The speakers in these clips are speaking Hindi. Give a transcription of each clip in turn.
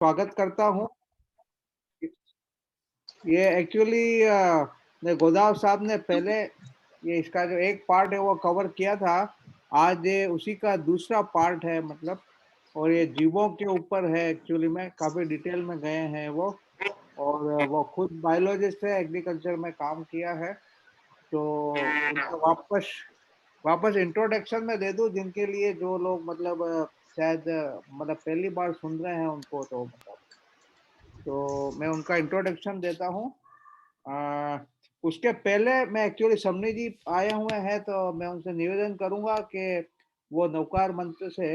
स्वागत करता हूँ। ये एक्चुअली गोदाव साहब ने पहले ये इसका जो एक पार्ट है वो कवर किया था। आज ये उसी का दूसरा पार्ट है मतलब, और ये जीवों के ऊपर है एक्चुअली में, काफ़ी डिटेल में गए हैं वो। और वो खुद बायोलॉजिस्ट है, एग्रीकल्चर में काम किया है। तो उनको वापस वापस इंट्रोडक्शन में दे दूँ जिनके लिए, जो लोग मतलब शायद मतलब पहली बार सुन रहे हैं उनको, तो मतलब तो मैं उनका इंट्रोडक्शन देता हूँ। उसके पहले मैं एक्चुअली समनी जी आए हुए हैं, तो मैं उनसे निवेदन करूंगा कि वो नवकार मंत्र से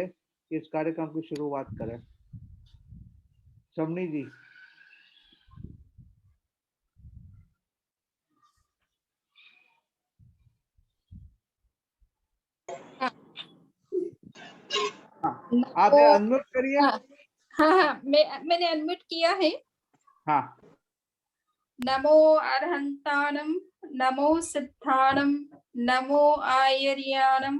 इस कार्यक्रम की शुरुआत करें। समनी जी। हाँ, आप नमो अनम्यूट करिए। हाँ हाँ मैंने अनम्यूट किया है। हाँ। नमो अरहंताणम, नमो सिद्धाणम, नमो आयर्याणम,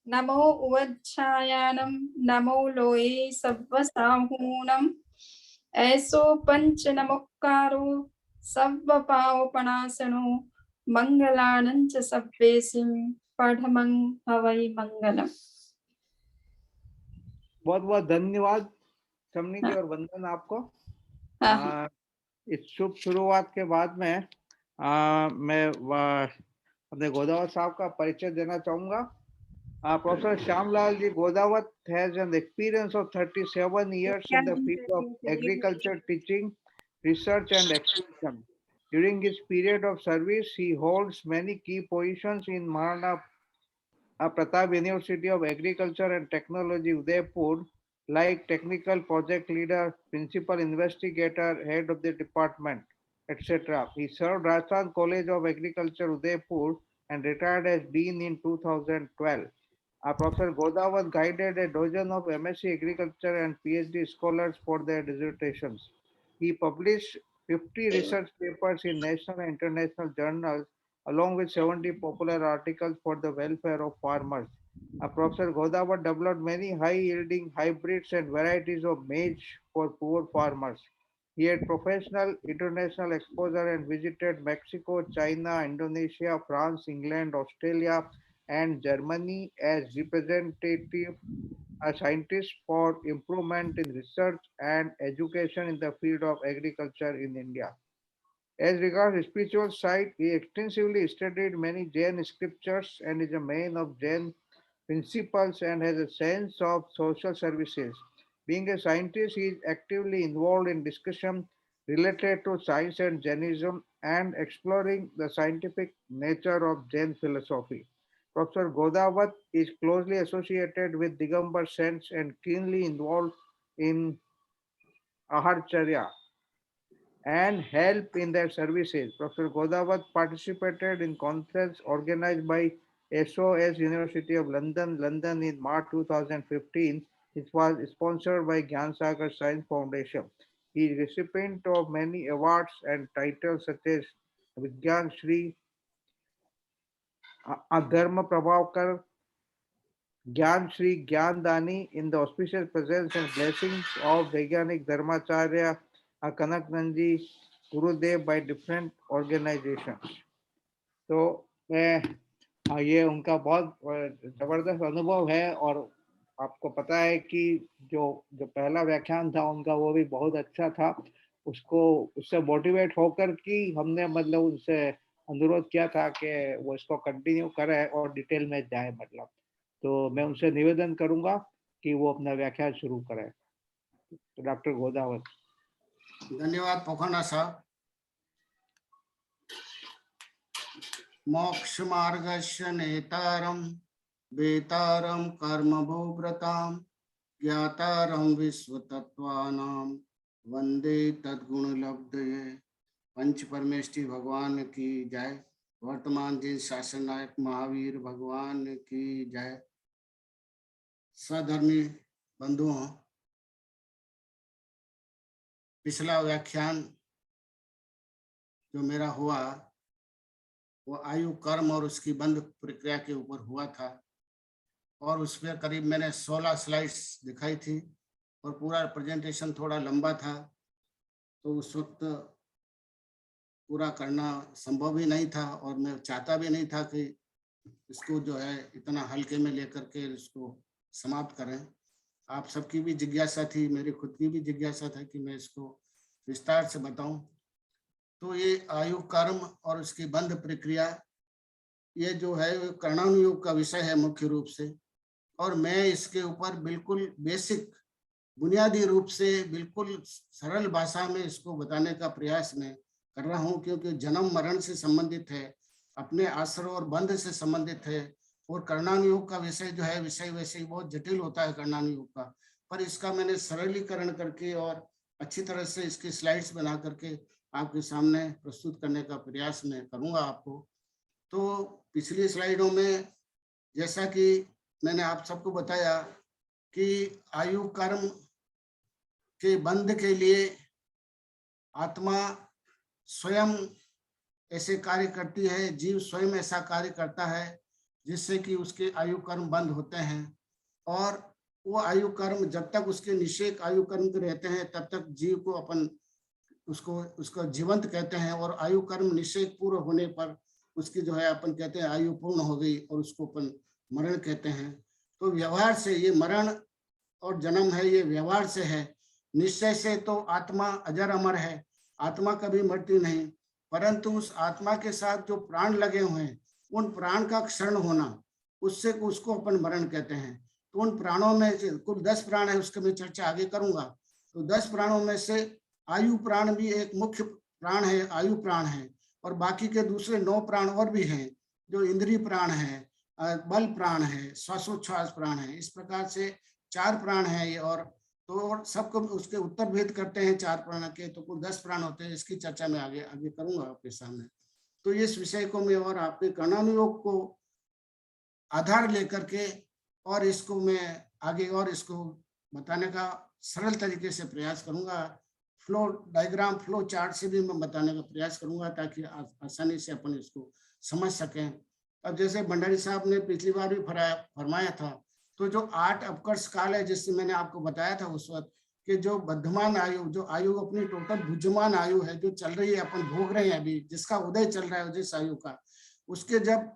नमो उवच्छायाणम, नमो लोये सव्वसाहूणम। ऐसो पंच नमोक्कारो सव्व पावपनाशनो मंगलानंच सव्वेसिम पढ़मं हवै मंगलम। बहुत बहुत धन्यवाद समनी जी, हाँ और वंदन आपको। हाँ इस शुभ शुरुआत के बाद में मैं अपने गोदावरी साहब का परिचय देना चाहूंगा। Professor Shyamlal Ji Godawat has an experience of 37 years in the field of agriculture teaching, research and extension. During his period of service, he holds many key positions in Maharana Pratap University of Agriculture and Technology, Udaipur, like technical project leader, principal investigator, head of the department, etc. He served Rajasthan College of Agriculture, Udaipur, and retired as dean in 2012. Professor Godawat guided a dozen of MSc Agriculture and PhD scholars for their dissertations. He published 50 research papers in national and international journals, along with 70 popular articles for the welfare of farmers. Professor Godawat developed many high-yielding hybrids and varieties of maize for poor farmers. He had professional international exposure and visited Mexico, China, Indonesia, France, England, Australia, and Germany as representative scientist for improvement in research and education in the field of agriculture in India. As regards spiritual side, he extensively studied many Jain scriptures and is a man of Jain principles and has a sense of social services. Being a scientist, he is actively involved in discussion related to science and Jainism and exploring the scientific nature of Jain philosophy. Professor Godawat is closely associated with Digambar saints and keenly involved in Aharcharya and help in their services. Professor Godawat participated in conference organized by SOS University of London, London in March 2015. It was sponsored by Gyan Sagar Science Foundation. He is recipient of many awards and titles such as Vigyan Shri, Dharma Prabhakar, Gyan Shri, Gyan Dani, in the auspicious presence and blessings of Vaigyanik Dharmacharya Kanaknanji Gurudev by different organizations. तो ये उनका बहुत जबरदस्त अनुभव है, और आपको पता है कि जो जो पहला व्याख्यान था उनका वो भी बहुत अच्छा था। उसको उससे मोटिवेट होकर कि हमने मतलब उनसे अनुरोध किया था कि वो इसको कंटिन्यू करें और डिटेल में जाए मतलब। तो मैं उनसे निवेदन करूंगा कि वो अपना व्याख्यान शुरू करें। तो डॉक्टर गोदावत। धन्यवाद पोखंडा साहब। मोक्ष मार्गस्य नेतारम वेतारम कर्म भोव्रताम ज्ञातारम विश्व तत्वानाम वंदे तद्गुण लब्धये। पंच परमेष्टि भगवान की जय। वर्तमान जिन शासन नायक महावीर भगवान की जय। सधर्मी बंधुओं, पिछला व्याख्यान जो मेरा हुआ वो आयु, कर्म और उसकी बंध प्रक्रिया के ऊपर हुआ था, और उसमें करीब मैंने 16 स्लाइड्स दिखाई थी। और पूरा प्रेजेंटेशन थोड़ा लंबा था, तो उस वक्त पूरा करना संभव ही नहीं था और मैं चाहता भी नहीं था कि इसको जो है इतना हल्के में लेकर के इसको समाप्त करें। आप सबकी भी जिज्ञासा थी, मेरी खुद की भी जिज्ञासा था कि मैं इसको विस्तार से बताऊं। तो ये आयु कर्म और उसकी बंध प्रक्रिया, ये जो है कर्णानुयोग का विषय है मुख्य रूप से, और मैं इसके ऊपर बिल्कुल बेसिक बुनियादी रूप से बिल्कुल सरल भाषा में इसको बताने का प्रयास मैं कर रहा हूं, क्योंकि जन्म मरण से संबंधित है, अपने आश्रय और बंध से संबंधित है, और कर्णानुयोग का विषय जो है विषय वैसे ही बहुत जटिल होता है कर्णानुयोग का, पर इसका मैंने सरलीकरण करके और अच्छी तरह से इसकी स्लाइड्स बना करके आपके सामने प्रस्तुत करने का प्रयास मैं करूंगा आपको। तो पिछली स्लाइडों में जैसा कि मैंने आप सबको बताया कि आयु कर्म के बंध के लिए आत्मा स्वयं ऐसे कार्य करती है, जीव स्वयं ऐसा कार्य करता है जिससे कि उसके आयु कर्म बंद होते हैं, और वो आयु कर्म जब तक उसके निषेक आयु कर्म रहते हैं तब तक जीव को अपन उसको जीवंत कहते हैं, और आयु कर्म निषेक पूर्ण होने पर उसकी जो है अपन कहते हैं आयु पूर्ण हो गई और उसको अपन मरण कहते हैं। तो व्यवहार से ये मरण और जन्म है, ये व्यवहार से है। निश्चय से तो आत्मा अजर अमर है, आत्मा कभी मरती नहीं, परंतु उस आत्मा के साथ जो प्राण लगे हुए हैं उन प्राण का क्षरण होना, उससे उसको अपन मरण कहते हैं। तो उन प्राणों में से कुल 10 प्राण है, उसके मैं चर्चा आगे करूंगा। तो 10 प्राणों में से आयु प्राण भी एक मुख्य प्राण है, आयु प्राण है, और बाकी के दूसरे 9 प्राण और भी हैं, जो इंद्रिय प्राण है, बल प्राण है, श्वासोच्छ्वास प्राण है। इस प्रकार से 4 प्राण है ये, और तो सबको उसके उत्तर भेद करते हैं 4 प्राण के, तो कुल 10 प्राण होते हैं। इसकी चर्चा मैं आगे करूंगा आपके सामने। तो इस विषय को मैं और आपके कर्णानुयोग को आधार लेकर के और इसको मैं आगे और इसको बताने का सरल तरीके से प्रयास करूंगा। फ्लो डायग्राम, फ्लो चार्ट से भी मैं बताने का प्रयास करूंगा ताकि आसानी से अपन इसको समझ सकें। अब जैसे भंडारी साहब ने पिछली बार भी फरमाया था, तो जो 8 अपकर्ष काल है, जिससे मैंने आपको बताया था उस वक्त कि जो बद्धमान आयु, जो आयु अपनी टोटल भुजमान आयु है जो चल रही है, अपन भोग रहे हैं अभी, जिसका उदय चल रहा है जिस आयु का, उसके जब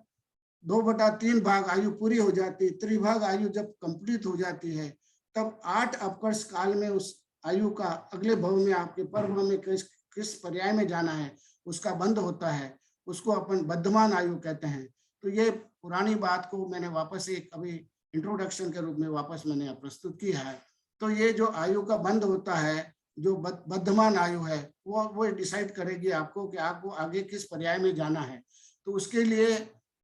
2/3 भाग आयु पूरी हो जाती है, त्रिभाग आयु जब कंप्लीट हो जाती है, तब 8 अपकर्ष काल में उस आयु का अगले भव में, आपके पर भव में किस पर्याय में जाना है उसका बंध होता है, उसको अपन बद्धमान आयु कहते हैं। तो ये पुरानी बात को मैंने वापस एक अभी इंट्रोडक्शन के रूप में वापस मैंने प्रस्तुत की है। तो ये जो आयु का बंध होता है, जो बद्धमान आयु है, वो डिसाइड करेगी आपको कि आपको आगे किस पर्याय में जाना है। तो उसके लिए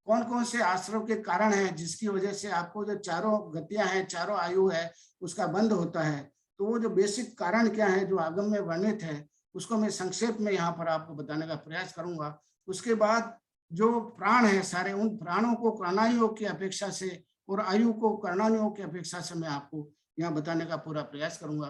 कौन कौन से आश्रम के कारण हैं जिसकी वजह से आपको जो चारों गतियां हैं, चारों आयु है, उसका बंध होता है। तो वो जो बेसिक कारण क्या है जो आगम में वर्णित है, उसको मैं संक्षेप में यहाँ पर आपको बताने का प्रयास करूंगा। उसके बाद जो प्राण है सारे, उन प्राणों को कर्णानुयोग की अपेक्षा से और आयु को कर्णानुयोग की अपेक्षा से मैं आपको यहाँ बताने का पूरा प्रयास करूंगा।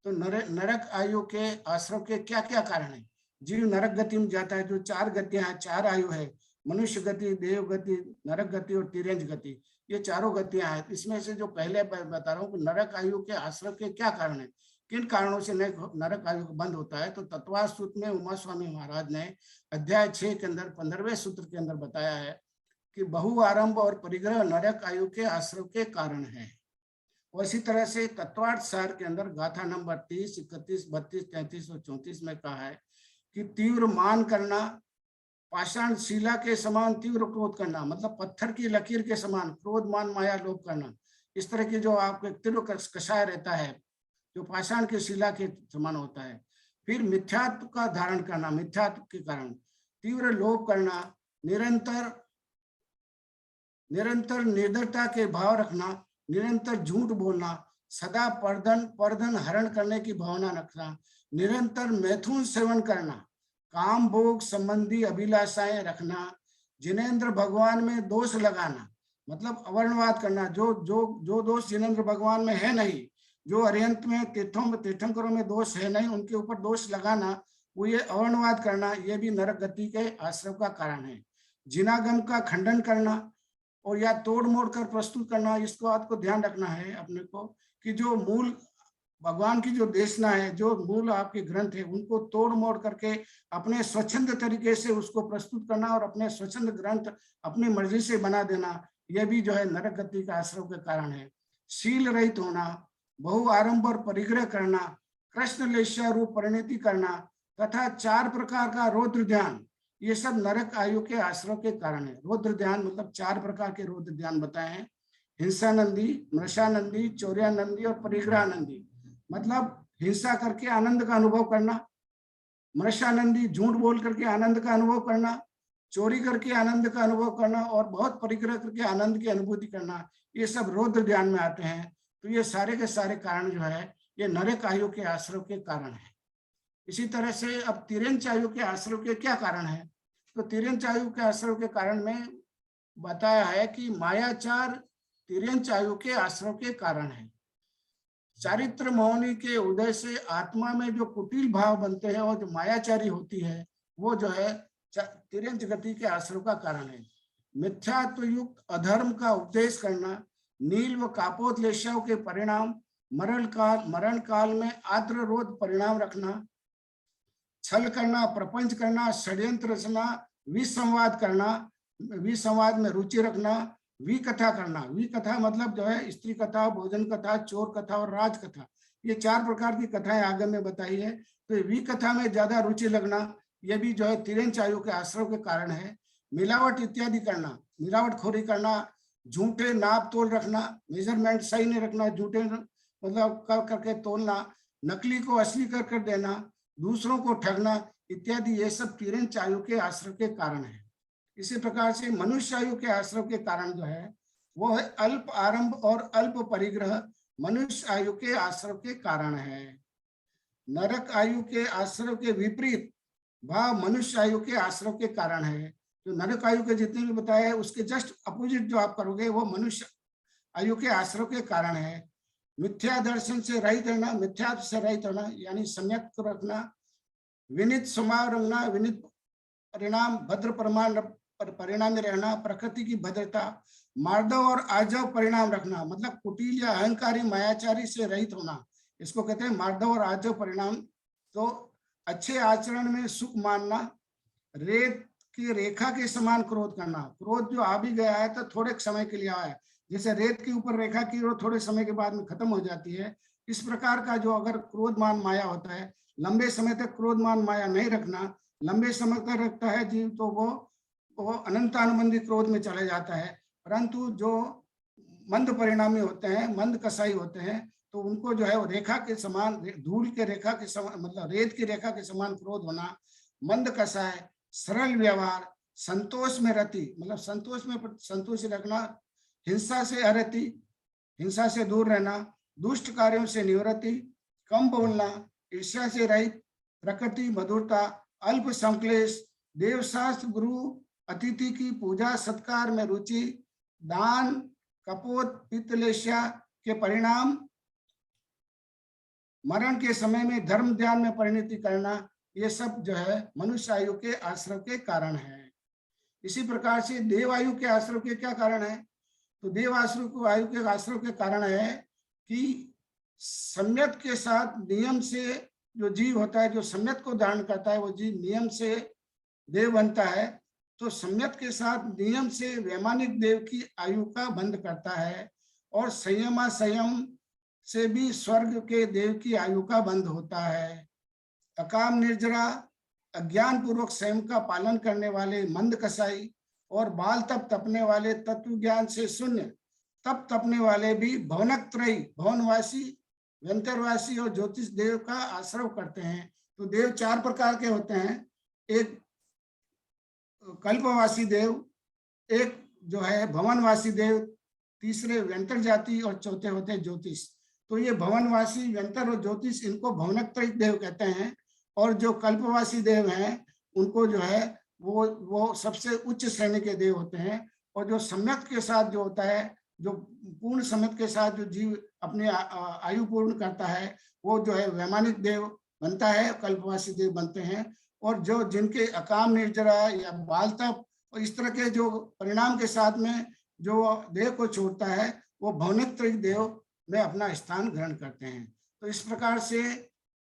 तो नरक आयु के आश्रम के क्या क्या कारण है। जीव नरक गति में जाता है, जो 4 गतियां हैं, 4 आयु है, मनुष्य गति, देव गति, नरक गति और तिर्यंज गति, ये चारों गतियां हैं। इसमें से जो पहले बता रहा हूँ कि नरक आयु के आश्रम के क्या कारण है, किन कारणों से नरक आयु बंद होता है। तो तत्वार्थ सूत्र में उमा स्वामी महाराज ने अध्याय 6 के अंदर 15वें सूत्र के अंदर बताया है कि बहु आरंभ और परिग्रह नरक आयु के आश्रम के कारण है। और इसी तरह से तत्वार्थ सार के अंदर गाथा नंबर 30, 31, 32, 33 और 34 में कहा है कि तीव्र मान करना, पाषाण शिला के समान तीव्र क्रोध करना, मतलब पत्थर की लकीर के समान क्रोध मान माया लोभ करना। इस तरह की जो आपके तीव्र कषाय रहता है, जो पाषाण की शिला के समान होता है। फिर मिथ्यात्व का धारण करना, मिथ्यात्व के कारण तीव्र लोभ करना, निरंतर निर्दयता के भाव रखना, निरंतर झूठ बोलना, सदा परधन हरण करने की भावना रखना, निरंतर मैथुन सेवन करना, काम भोग संबंधी अभिलाषाएं रखना, जिनेंद्र भगवान में दोष लगाना, मतलब अवर्णवाद करना, जो दोष जिनेंद्र भगवान में है नहीं, जो अरिहंत में तीर्थंकरों में दोष है नहीं, उनके ऊपर दोष लगाना, वो ये अवर्णवाद करना, ये भी नरक गति के आश्रम का कारण है। जिनागम का खंडन करना और या तोड़ मोड़ कर प्रस्तुत करना, इसको आपको ध्यान रखना है अपने को कि जो मूल भगवान की जो देशना है, जो मूल आपके ग्रंथ है, उनको तोड़ मोड़ करके अपने स्वच्छंद तरीके से उसको प्रस्तुत करना और अपने स्वच्छंद ग्रंथ अपनी मर्जी से बना देना, यह भी जो है नरक गति का आश्रव के कारण है। शील रहित होना, बहु आरंभ परिग्रह करना, कृष्ण लेस्या रूप परिणति करना तथा 4 प्रकार का रौद्र ध्यान, ये सब नरक आयु के आश्रव के कारण है। रौद्र ध्यान मतलब 4 प्रकार के रौद्र ध्यान बताए हैं, हिंसानंदी, मृषानंदी, चौर्यानंदी और परिग्रहानंदी। मतलब हिंसा करके आनंद का अनुभव करना, मृषानंदी झूठ बोल करके आनंद का अनुभव करना, चोरी करके आनंद का अनुभव करना और बहुत परिग्रह करके आनंद की अनुभूति करना, ये सब रौद्र ध्यान में आते हैं। तो ये सारे के सारे कारण जो है ये नरक आयु के आश्रव के कारण है। इसी तरह से अब तिर्यंच आयु के आश्रव के क्या कारण है? तो तिर्यंच आयु के आश्रव के कारण में बताया है कि मायाचार तिर्यंच आयु के आश्रव के कारण है। चारित्र मौनी के उदय से आत्मा में जो कुटिल भाव बनते हैं और जो मायाचारी होती है, वो जो है तिर्यंच गति के आश्रव का कारण है। मिथ्यात्व युक्त अधर्म का उपदेश करना, नील व कापोद्लेशाओं के परिणाम, मरण काल में आद्र रोध परिणाम रखना, छल करना, प्रपंच करना, षड्यंत्र रचना, विसंवाद करना, विसंवाद में रुचि रखना, विकथा करना। विकथा मतलब जो है स्त्री कथा, भोजन कथा, चोर कथा और राज कथा, ये 4 प्रकार की कथाएं आगे में बताई है। तो विकथा में ज्यादा रुचि लगना, ये भी जो है तिर्यंच आयु के आश्रव के कारण है। मिलावट इत्यादि करना, मिलावट खोरी करना, झूठे नाप तोल रखना, मेजरमेंट सही नहीं रखना, झूठे मतलब करके तोलना, नकली को असली कर देना, दूसरों को ठगना इत्यादि, ये सब तिर्यंच आयु के आश्रव के कारण है। इसी प्रकार से मनुष्य आयु के आश्रव के कारण जो है वो है अल्प आरंभ और अल्प परिग्रह, मनुष्य आयु के आश्रव के कारण है। नरक आयु के आश्रव के विपरीत भाव मनुष्य आयु के आश्रव के कारण है। जो नरक आयु के जितने भी बताए हैं उसके जस्ट अपोजिट जो आप करोगे वो मनुष्य आयु के आश्रव के कारण है। मिथ्या दर्शन से रहित रहना, मिथ्या से रहित होना यानी सम्यक रखना, विनित स्वभाव रखना, विनित परिणाम, भद्र परिणाम में रहना, प्रकृति की भद्रता, मार्दव और आजव परिणाम रखना, मतलब कुटिल या अहंकारी मायाचारी से रहित होना, इसको कहते हैं मार्दव और आजव परिणाम। तो अच्छे आचरण में सुख मानना, रेत की रेखा के समान क्रोध करना, क्रोध जो आ भी गया है तो थोड़े समय के लिए आया है, जैसे रेत के ऊपर रेखा की और थोड़े समय के बाद में खत्म हो जाती है, इस प्रकार का जो अगर क्रोधमान माया होता है, लंबे समय तक क्रोधमान माया नहीं रखना, लंबे समय तक रखता है जीव तो वो अनंतानुबंधी क्रोध में चला जाता है। परंतु जो मंद परिणामी होते हैं, मंद कसाई होते हैं, तो उनको जो है वो रेखा के समान, धूल के रेखा के समान मतलब रेत की रेखा के समान क्रोध होना, मंद कसाय, सरल व्यवहार, संतोष में रति मतलब संतोष में संतोष रखना, हिंसा से अरति, हिंसा से दूर रहना, दुष्ट कार्यों से निवृत्ति, कम बोलना, ईर्ष्या से रहित, प्रकृति मधुरता, अल्प संक्लेश, देवशास्त्र, गुरु अतिथि की पूजा सत्कार में रुचि, दान, कपोत, पित्तलेश्या के परिणाम, मरण के समय में धर्म ध्यान में परिणति करना, ये सब जो है मनुष्य आयु के आश्रव के कारण है। इसी प्रकार से देव आयु के आश्रव के क्या कारण है? तो देव आश्रव को आयु के आश्रव के कारण है कि सम्यक के साथ नियम से जो जीव होता है, जो सम्यक को धारण करता है, वो जीव नियम से देव बनता है। तो सम्यक के साथ नियम से वैमानिक देव की आयु का बंध करता है और संयम से भी स्वर्ग के देव की आयु का बंध होता है। अकाम निर्जरा, अज्ञान पूर्वक संयम का पालन करने वाले मंद कसाई और बाल तप तपने वाले, तत्व ज्ञान से शून्य तप तपने वाले भी भवनत्रयी, भवनवासी, व्यंतरवासी और ज्योतिष देव का आश्रय करते हैं। तो देव 4 प्रकार के होते हैं, एक कल्पवासी देव, एक जो है भवनवासी देव, तीसरे व्यंतर जाति और चौथे होते हैं ज्योतिष। तो ये भवनवासी, व्यंतर और ज्योतिष, इनको भवनत्रयी देव कहते हैं। और जो कल्पवासी देव हैं उनको जो है वो सबसे उच्च श्रेणी के देव होते हैं। और जो सम्यक के साथ जो होता है, जो पूर्ण सम्यक के साथ जो जीव अपने आयु पूर्ण करता है, वो जो है वैमानिक देव बनता है, कल्पवासी देव बनते हैं। और जो जिनके अकाम निर्जरा या बाल तप और इस तरह के जो परिणाम के साथ में जो देव को छोड़ता है, वो भवनत्रयी देव में अपना स्थान ग्रहण करते हैं। तो इस प्रकार से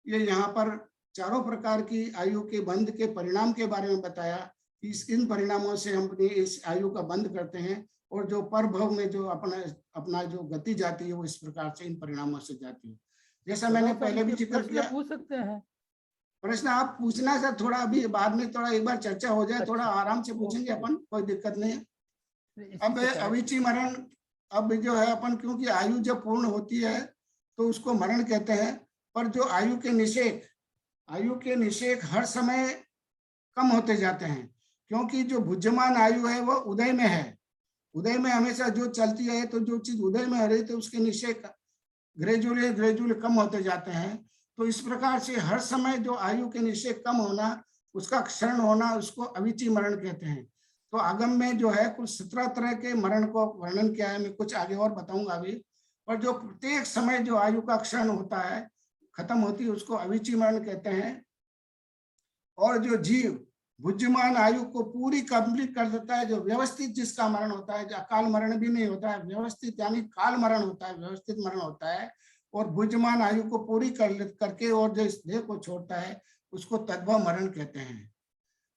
ये यहाँ पर चारों प्रकार की आयु के बंध के परिणाम के बारे में बताया। इन परिणामों से हम अपनी इस आयु का बंध करते हैं, और जो परभव में जो अपना जो गति जाती है वो इस प्रकार से इन परिणामों से जाती है। जैसा मैंने पहले भी जिक्र किया। पूछ सकते हैं प्रश्न आप पूछना सर, थोड़ा अभी बाद में थोड़ा एक बार चर्चा हो जाए, थोड़ा अच्छा, आराम से पूछेंगे अपन, कोई दिक्कत नहीं है। इसी अब से क्या है? अविची मरण, अब जो है अपन, क्योंकि आयु जब पूर्ण होती है तो उसको मरण कहते हैं, पर जो आयु के निषेक हर समय कम होते जाते हैं, क्योंकि जो भुज्यमान आयु है वो उदय में है। उदय में हमेशा जो चलती है, तो जो चीज उदय में रही तो उसके निषेक ग्रेजुअली कम होते जाते हैं। तो इस प्रकार से हर समय जो आयु के निषेक कम होना, उसका क्षरण होना, उसको अविची मरण कहते हैं। तो आगम में जो है कुल 17 तरह के मरण को वर्णन किया है, मैं कुछ आगे और बताऊंगा अभी। पर जो प्रत्येक समय जो आयु का क्षरण होता है, खत्म होती है, उसको अविची मरण कहते हैं। और जो जीव भुज्यमान आयु को पूरी कंप्लीट कर देता है, जो व्यवस्थित जिसका मरण होता है, जो अकाल मरण भी नहीं होता है, व्यवस्थित यानी काल मरण होता है, व्यवस्थित मरण होता है, और भुज्यमान आयु को पूरी करके और जो इस देह को छोड़ता है, उसको तद्भव मरण कहते हैं।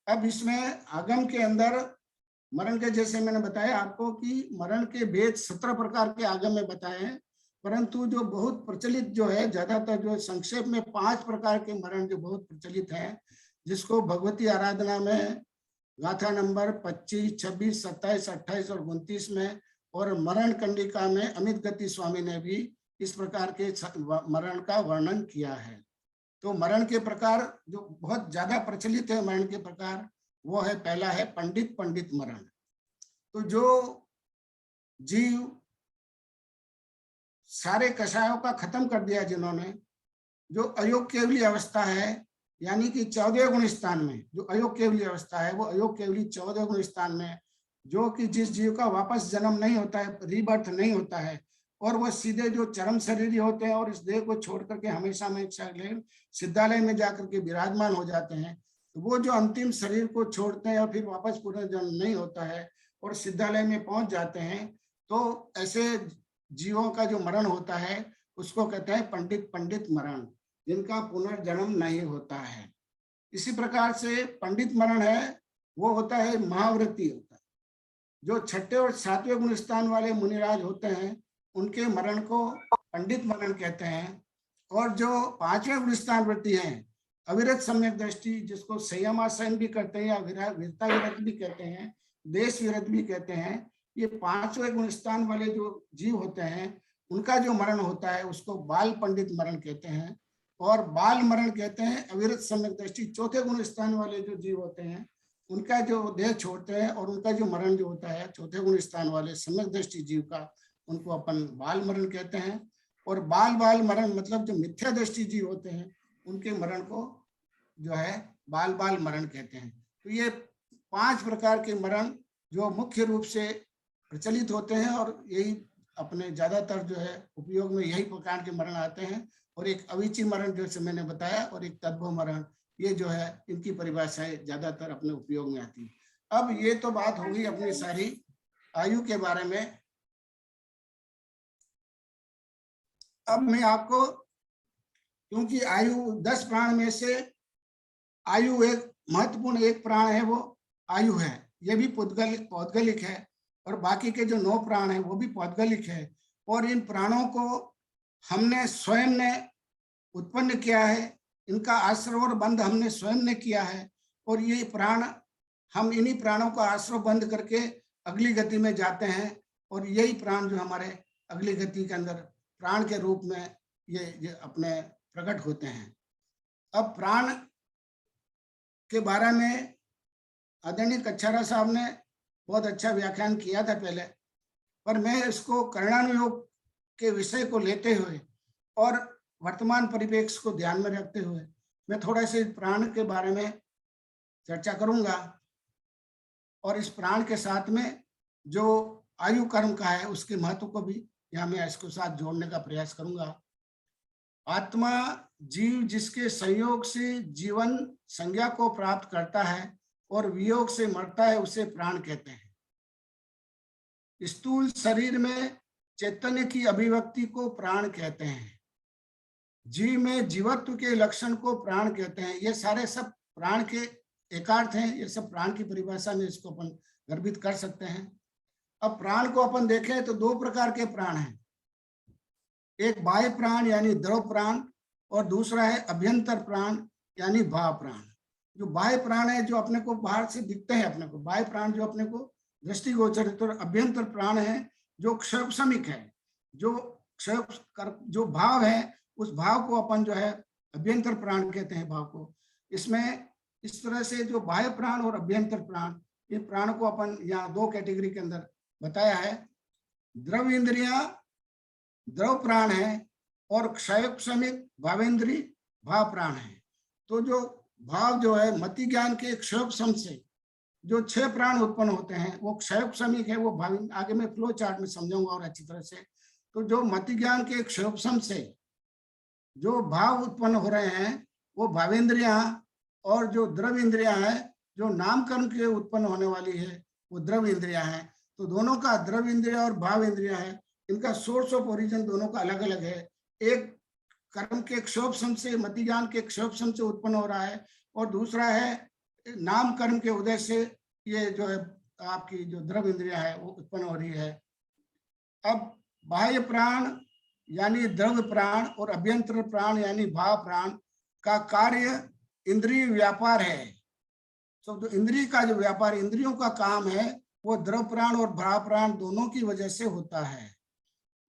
अब इसमें आगम के अंदर मरण के, जैसे मैंने बताया आपको कि मरण के भेद 17 प्रकार के आगम में बताए हैं, परंतु जो बहुत प्रचलित जो है, ज्यादातर जो संक्षेप में 5 प्रकार के मरण जो बहुत प्रचलित है, जिसको भगवती आराधना में गाथा नंबर 25, 26, 27, 28 और 29 में, और मरण कंडिका में अमित गति स्वामी ने भी इस प्रकार के मरण का वर्णन किया है। तो मरण के प्रकार जो बहुत ज्यादा प्रचलित है, मरण के प्रकार, वो है, पहला है पंडित मरण। तो जो जीव सारे कषायों का खत्म कर दिया जिन्होंने, जो अयोग केवली अवस्था है, यानी कि 14 गुण स्थान में जो अयोग केवली अवस्था है, वो अयोग केवली 14 गुण स्थान में, जो कि जिस जीव का वापस जन्म नहीं होता है, रीबर्थ नहीं होता है, और वो सीधे जो चरम शरीर होते हैं और इस देह को छोड़ करके हमेशा में सिद्धालय में जाकर के विराजमान हो जाते हैं। तो वो जो अंतिम शरीर को छोड़ते हैं और फिर वापस पुनर्जन्म नहीं होता है और सिद्धालय में पहुंच जाते हैं, तो ऐसे जीवों का जो मरण होता है उसको कहते हैं पंडित मरण, जिनका पुनर्जन्म नहीं होता है। इसी प्रकार से पंडित मरण है, वो होता है महावृत्ति होता है। जो 6ठे और 7वें गुण स्थान वाले मुनिराज होते हैं, उनके मरण को पंडित मरण कहते हैं। और जो 5वें गुण स्थान वृत्ति है, अविरत सम्यक दृष्टि, जिसको संयमासन भी कहते हैं या वीरता विरत भी कहते हैं, देश विरत भी कहते हैं, ये 5वें गुण स्थान वाले जो जीव होते हैं, उनका जो मरण होता है उसको बाल पंडित मरण कहते हैं। और बाल मरण कहते हैं अविरत सम्यक दृष्टि, 4थे गुण स्थान वाले जो जीव होते हैं, उनका जो देह छोड़ते हैं और उनका जो मरण जो होता है 4थे गुण स्थान वाले सम्यक दृष्टि जीव का, उनको अपन बाल मरण कहते हैं। और बाल मरण मतलब जो मिथ्या दृष्टि जीव होते हैं, उनके मरण को जो है बाल मरण कहते हैं। तो ये 5 प्रकार के मरण जो मुख्य रूप से प्रचलित होते हैं, और यही अपने ज्यादातर जो है उपयोग में यही प्रकार के मरण आते हैं। और एक अविची मरण जैसे मैंने बताया, और एक तद्भव मरण, ये जो है इनकी परिभाषाएं ज्यादातर अपने उपयोग में आती है। अब ये तो बात होगी अपनी सारी आयु के बारे में। अब मैं आपको, क्योंकि आयु 10 प्राण में से आयु एक महत्वपूर्ण एक प्राण है, वो आयु है, ये भी पौद्गलिक है, और बाकी के जो 9 प्राण है वो भी पौद्गलिक है। और इन प्राणों को हमने स्वयं ने उत्पन्न किया है, इनका आश्रय और बंध हमने स्वयं ने किया है। और ये प्राण, हम इन्हीं प्राणों का आश्रय बंध करके अगली गति में जाते हैं, और यही प्राण जो हमारे अगली गति के अंदर प्राण के रूप में ये अपने प्रकट होते हैं। अब प्राण के बारे में आदरणीय कच्छारा साहब ने बहुत अच्छा व्याख्यान किया था पहले, पर मैं इसको कर्णानुयोग के विषय को लेते हुए और वर्तमान परिप्रेक्ष्य को ध्यान में रखते हुए मैं थोड़ा से प्राण के बारे में चर्चा करूंगा, और इस प्राण के साथ में जो आयु कर्म का है उसके महत्व को भी यहाँ मैं इसके साथ जोड़ने का प्रयास करूंगा। आत्मा जीव जिसके संयोग से जीवन संज्ञा को प्राप्त करता है और वियोग से मरता है, उसे प्राण कहते हैं। स्थूल शरीर में चैतन्य की अभिव्यक्ति को प्राण कहते हैं। जीव में जीवत्व के लक्षण को प्राण कहते हैं। ये सारे सब प्राण के एकार्थ हैं, ये सब प्राण की परिभाषा में इसको अपन गर्भित कर सकते हैं। अब प्राण को अपन देखें तो दो प्रकार के प्राण हैं, एक बाह्य प्राण यानी द्रव प्राण और दूसरा है अभ्यंतर प्राण यानी भाव प्राण। जो बाह्य प्राण है जो अपने को बाहर से दिखते हैं, अपने को बाह्य प्राण जो अपने को दृष्टिगोचर है, तो अभ्यंतर प्राण है जो क्षयपशमिक है, जो जो भाव है उस भाव को अपन जो है अभ्यंतर प्राण कहते हैं भाव को। इसमें इस तरह से जो बाह्य प्राण और अभ्यंतर प्राण, ये प्राण को अपन यहाँ दो कैटेगरी के अंदर बताया है। द्रव इंद्रिया द्रव प्राण है और क्षयपशमिक भावेंद्री भाव प्राण है। तो जो भाव जो है मति ज्ञान के क्षयपशम से जो 6 प्राण उत्पन्न होते हैं वो क्षयपशमिक है, वो भाव आगे मैं फ्लो चार्ट में समझाऊंगा और अच्छी तरह से। तो जो मति ज्ञान के क्षयपशम से जो भाव उत्पन्न हो रहे हैं वो भावेंद्रिया, और जो द्रव इंद्रिया है जो नामकर्म के उत्पन्न होने वाली है वो द्रव इंद्रिया है। तो दोनों का द्रव इंद्रिया और भाव इंद्रिया है, इनका सोर्स ऑफ ओरिजिन दोनों का अलग अलग है। एक कर्म के क्षोभसम से मति ज्ञान के क्षोभसम से उत्पन्न हो रहा है और दूसरा है नाम कर्म के उदय से ये जो है आपकी जो द्रव इंद्रिया है वो उत्पन्न हो रही है। अब बाह्य प्राण यानी द्रव प्राण और अभ्यंतर प्राण यानी भाव प्राण का कार्य इंद्रिय व्यापार है। तो जो इंद्रिय का जो व्यापार, इंद्रियों का काम है, वो द्रव प्राण और भाव प्राण दोनों की वजह से होता है।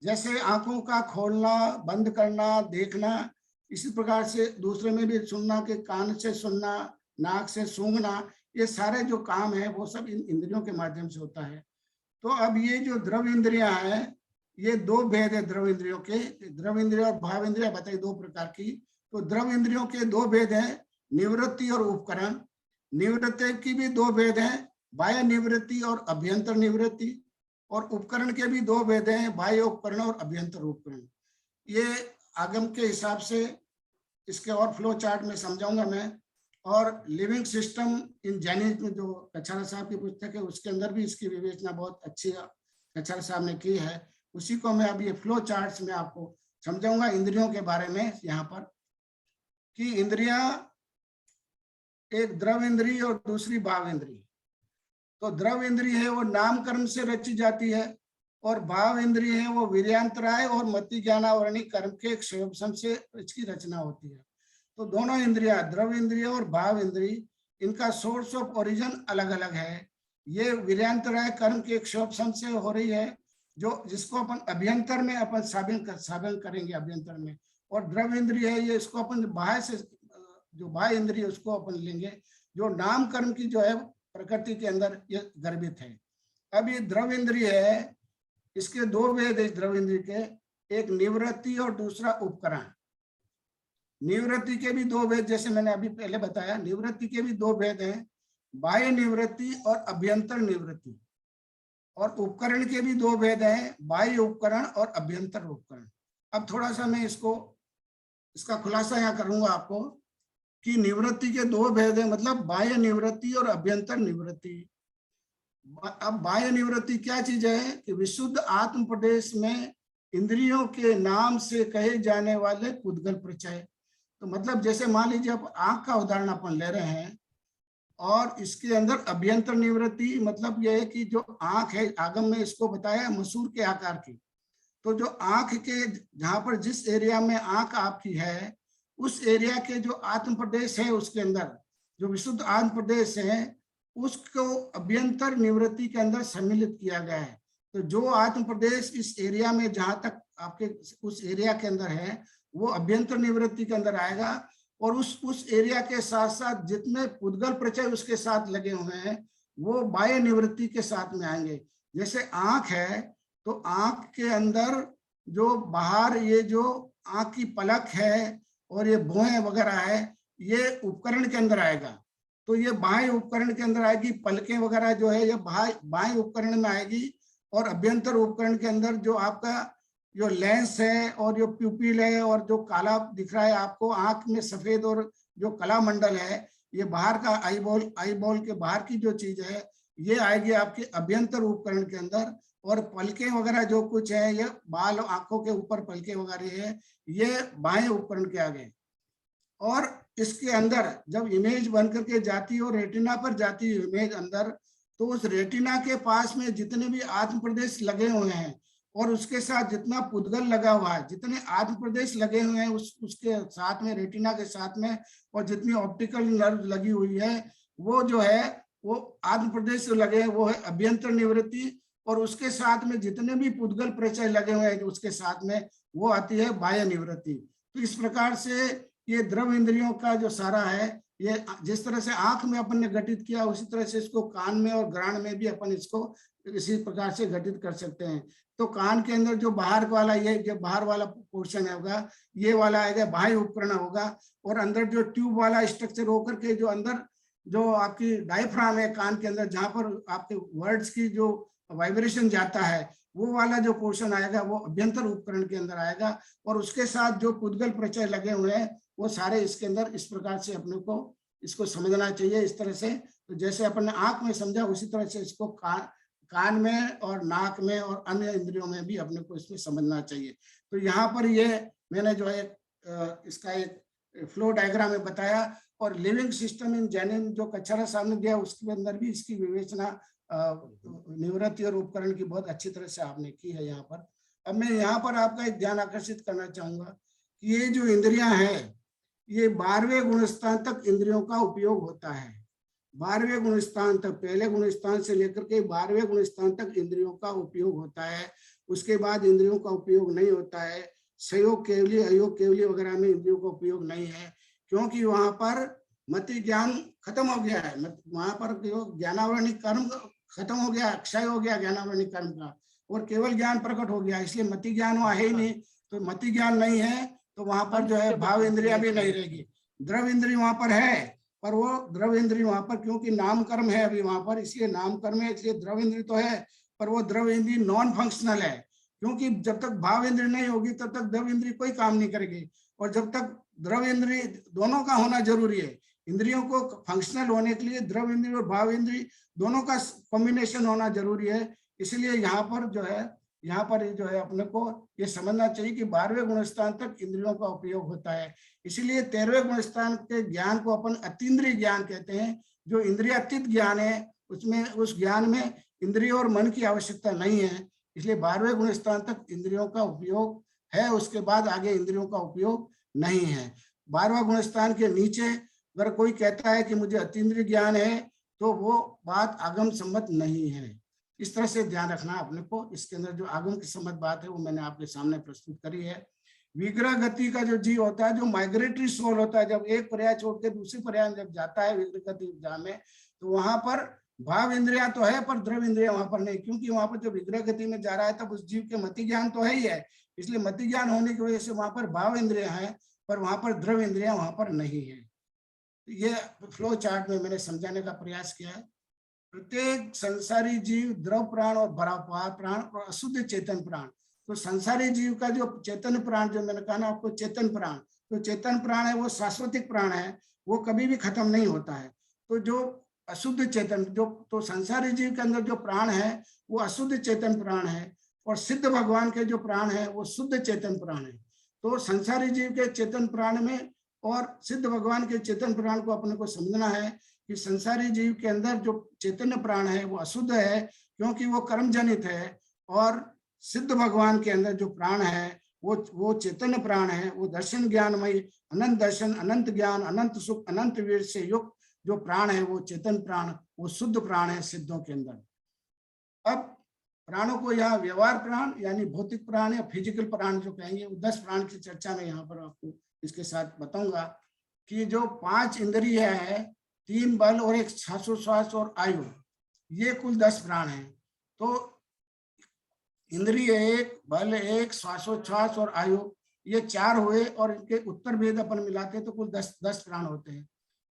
जैसे आंखों का खोलना बंद करना देखना, इसी प्रकार से दूसरे में भी सुनना के कान से सुनना, नाक से सूंघना, ये सारे जो काम है वो सब इन इंद्रियों के माध्यम से होता है। तो अब ये जो द्रव इंद्रियां हैं, ये दो भेद है द्रव इंद्रियों के। द्रव इंद्रिया और भाव इंद्रिया बताई दो प्रकार की। तो द्रव इंद्रियों के दो भेद हैं, निवृत्ति और उपकरण। निवृत्ति की भी दो भेद हैं, बाह्य निवृत्ति और अभ्यंतर निवृत्ति। और उपकरण के भी दो भेद हैं, बाह्य उपकरण और अभ्यंतर उपकरण। ये आगम के हिसाब से इसके और फ्लो चार्ट में समझाऊंगा मैं। और लिविंग सिस्टम इन जैनिज्म जो कछारा साहब की पुस्तक है उसके अंदर भी इसकी विवेचना बहुत अच्छी कछारा साहब ने की है। उसी को मैं अब ये फ्लो चार्ट्स में आपको समझाऊंगा इंद्रियों के बारे में। यहाँ पर कि इंद्रियां एक द्रव इंद्रिय और दूसरी भाव इंद्रिय। तो द्रव इंद्रिय है वो नाम कर्म से रची जाती है और भाव इंद्रिय है वो वीर्यांतराय और मति ज्ञानावरणी कर्म के क्षयोपशम से इसकी रचना होती है। तो दोनों इंद्रिया द्रव इंद्रिय और भाव इंद्रिय, इनका सोर्स ऑफ ओरिजिन अलग अलग है। ये वीर्यांतराय कर्म के क्षयोपशम से हो रही है, जो जिसको अपन अभ्यंतर में अपन साधन करेंगे अभ्यंतर में। और द्रव इंद्रिय है ये इसको अपन बाह्य से जो बाह्य इंद्रिय उसको अपन लेंगे, जो नाम कर्म की जो है प्रकृति के अंदर ये गर्भित है। अब ये द्रव इंद्रिय है, इसके दो भेद है द्रव इंद्रिय के, एक निवृत्ति और दूसरा उपकरण। निवृत्ति के भी दो भेद, जैसे मैंने अभी पहले बताया, निवृत्ति के भी दो भेद हैं, बाह्य निवृत्ति और अभ्यंतर निवृत्ति। और उपकरण के भी दो भेद हैं, बाह्य उपकरण और अभ्यंतर उपकरण। अब थोड़ा सा मैं इसका खुलासा यहाँ करूंगा आपको कि निवृत्ति के दो भेद हैं, मतलब बाह्य निवृत्ति और अभ्यंतर निवृत्ति। अब बाह्य निवृत्ति क्या चीज है कि विशुद्ध आत्म प्रदेश में इंद्रियों के नाम से कहे जाने वाले पुद्गल प्रचय। तो मतलब जैसे मान लीजिए आप आंख का उदाहरण अपन ले रहे हैं और इसके अंदर अभ्यंतर निवृत्ति मतलब यह है कि जो आंख है, आगम में इसको बताया मसूर के आकार की। तो जो आंख के जहां पर जिस एरिया में आंख आपकी है उस एरिया के जो आत्म प्रदेश है उसके अंदर जो विशुद्ध आत्म प्रदेश है उसको अभ्यंतर निवृत्ति के अंदर सम्मिलित किया गया है। तो जो आत्म प्रदेश इस एरिया में जहां तक आपके उस एरिया के अंदर है वो अभ्यंतर निवृत्ति के अंदर आएगा। और उस एरिया के साथ साथ जितने पुद्गल प्रचय उसके साथ लगे हुए हैं वो बाह्य निवृत्ति के साथ में आएंगे। जैसे आंख है तो आंख के अंदर जो बाहर ये जो आंख की पलक है और ये भौहें वगैरह है ये उपकरण के अंदर आएगा। तो ये बाह्य उपकरण के अंदर आएगी, पलकें वगैरह जो है ये बाह्य उपकरण में आएगी। और अभ्यंतर उपकरण के अंदर जो आपका जो लेंस है और जो प्यूपिल है और जो काला दिख रहा है आपको आंख में सफेद और जो कला मंडल है ये बाहर का आई बॉल के बाहर की जो चीज है ये आएगी आपके अभ्यंतर उपकरण के अंदर। और पलके वगैरह जो कुछ है, ये बाल आंखों के ऊपर पलके वगैरह है, ये बाएं उपकरण के आगे। और इसके अंदर जब इमेज बन करके जाती है और रेटिना पर जाती है इमेज अंदर, तो उस रेटिना के पास में जितने भी आत्म प्रदेश लगे हुए हैं और उसके साथ जितना पुद्गल लगा हुआ है, जितने आत्म प्रदेश लगे हुए हैं उसके साथ में, रेटिना के साथ में, और जितनी ऑप्टिकल नर्व लगी हुई है, वो जो है वो आत्म प्रदेश लगे हैं, वो है अभ्यंतर निवृत्ति। और उसके साथ में जितने भी पुद्गल प्रचय लगे हुए हैं उसके साथ में, वो आती है बाह्य निवृत्ति। तो इस प्रकार से ये द्रव इंद्रियों का जो सारा है, ये जिस तरह से आंख में अपन ने घटित किया, उसी तरह से इसको कान में और घ्राण में भी अपन इसको इसी प्रकार से घटित कर सकते हैं। तो कान के अंदर जो बाहर वाला, ये जो बाहर वाला पोर्शन होगा, ये वाला आएगा बाह्य उपकरण होगा। और अंदर जो ट्यूब वाला स्ट्रक्चर होकर के जो अंदर जो आपकी डायफ्राम है कान के अंदर, जहां पर आपके वर्ड्स की जो वाइब्रेशन जाता है, वो वाला जो पोर्शन आएगा वो अभ्यंतर उपकरण के अंदर आएगा। और उसके साथ जो पुद्गल प्रचय लगे हुए हैं वो सारे इसके अंदर, इस प्रकार से अपने को इसको समझना चाहिए इस तरह से। तो जैसे अपन ने आंख में समझा, उसी तरह से इसको कान में और नाक में और अन्य इंद्रियों में भी अपने को इसमें समझना चाहिए। तो यहाँ पर ये मैंने जो है इसका एक फ्लो डायग्राम में बताया। और लिविंग सिस्टम इन जैनिन जो कच्छारा सामने दिया, उसके अंदर भी इसकी विवेचना निवृत्ति और उपकरण की बहुत अच्छी तरह से आपने की है यहाँ पर। अब मैं यहाँ पर आपका एक ध्यान आकर्षित करना चाहूंगा कि ये जो इंद्रियां हैं, ये 12वें गुणस्थान तक इंद्रियों का उपयोग होता है। 12वें गुणस्थान तक, पहले गुणस्थान से लेकर के 12वें गुणस्थान तक इंद्रियों का उपयोग होता है। उसके बाद इंद्रियों का उपयोग नहीं होता है। संयोग केवली, अयोग केवली वगैरह में इंद्रियों का उपयोग नहीं है, क्योंकि वहां पर मति ज्ञान खत्म हो गया है। वहां पर ज्ञानावरणी कर्म खत्म हो गया, क्षय हो गया ज्ञानावरणी कर्म का, और केवल ज्ञान प्रकट हो गया। इसलिए मति ज्ञान वहां है ही नहीं। तो मति ज्ञान नहीं है तो वहां पर जो है भाव इंद्रिया भी नहीं रहेगी। द्रव इंद्रिय वहां पर है, पर वो द्रव इंद्रिय वहां पर, क्योंकि नाम कर्म है अभी वहां पर, इसलिए नाम कर्म है, इसलिए द्रव इंद्रिय तो है, पर वो द्रव इंद्रिय नॉन फंक्शनल है। क्योंकि जब तक भाव इंद्रिय नहीं होगी तब तक द्रव इंद्रिय कोई काम नहीं करेगी। और जब तक द्रव इंद्रिय, दोनों का होना जरूरी है। इंद्रियों को फंक्शनल होने के लिए द्रव इंद्रिय और भाव इंद्रिय दोनों का कॉम्बिनेशन होना जरूरी है। इसलिए यहाँ पर जो है अपने को ये समझना चाहिए कि 12वें गुणस्थान तक इंद्रियों का उपयोग होता है। इसीलिए 13वें गुणस्थान के ज्ञान को अपन अतीन्द्रिय ज्ञान कहते हैं। जो इंद्रियातीत ज्ञान है, उसमें, उस ज्ञान में इंद्रिय और मन की आवश्यकता नहीं है। इसलिए 12वें गुणस्थान तक इंद्रियों का उपयोग है, उसके बाद आगे इंद्रियों का उपयोग नहीं है। 12वां गुणस्थान के नीचे अगर कोई कहता है कि मुझे अतीन्द्रिय ज्ञान है, तो वो बात आगम सम्मत नहीं है। इस तरह से ध्यान रखना अपने को। इसके अंदर जो आगम की सम्मत बात है वो मैंने आपके सामने प्रस्तुत करी है। विग्रह गति का जो जीव होता है, जो माइग्रेटरी सोल होता है, जब एक पर्याय छोड़ के दूसरे पर्याय जब जाता है विग्रह गति उपजा में, तो वहां पर भाव इंद्रिया तो है पर द्रव इंद्रिया वहां पर नहीं। क्योंकि वहां पर जो विग्रह गति में जा रहा है तब उस जीव के मति ज्ञान तो है ही है, इसलिए मति ज्ञान होने की वजह से वहां पर भाव इंद्रिया है, पर वहां पर द्रव इंद्रिया वहां पर नहीं है। ये फ्लो चार्ट में मैंने समझाने का प्रयास किया है। प्रत्येक संसारी जीव द्रव प्राण और भरापार प्राण और अशुद्ध चेतन प्राण। तो संसारी जीव का जो चेतन प्राण, जो मैंने कहा ना आपको चेतन प्राण, तो चेतन प्राण है वो शाश्वतिक प्राण है, वो कभी भी खत्म नहीं होता है। तो जो अशुद्ध चेतन, जो तो संसारी जीव के अंदर जो प्राण है वो अशुद्ध चेतन प्राण है, और सिद्ध भगवान के जो प्राण है वो शुद्ध चेतन प्राण है। तो संसारी जीव के चेतन प्राण में और सिद्ध भगवान के चेतन प्राण को अपने को समझना है कि संसारी जीव के अंदर जो चैतन्य प्राण है वो अशुद्ध है, क्योंकि वो कर्म जनित है। और सिद्ध भगवान के अंदर जो प्राण है वो चैतन्य प्राण है, वो दर्शन ज्ञानमय, अनंत दर्शन, अनंत ज्ञान, अनंत सुख, अनंत वीर से युक्त जो प्राण है वो चेतन प्राण, वो शुद्ध प्राण है सिद्धों के अंदर। अब प्राणों को यहाँ व्यवहार प्राण यानी भौतिक प्राण या फिजिकल प्राण जो कहेंगे, वो 10 प्राण की चर्चा में यहाँ पर आपको इसके साथ बताऊंगा कि जो 5 इंद्रिय है, 3 बल और 1 श्वासोश्वास और आयु, ये कुल 10 प्राण हैं। तो इंद्रिय 1, बल 1, श्वासोच्छ्वास और आयु, ये 4 हुए, और इनके उत्तर भेद अपन मिलाते तो कुल 10 प्राण होते हैं।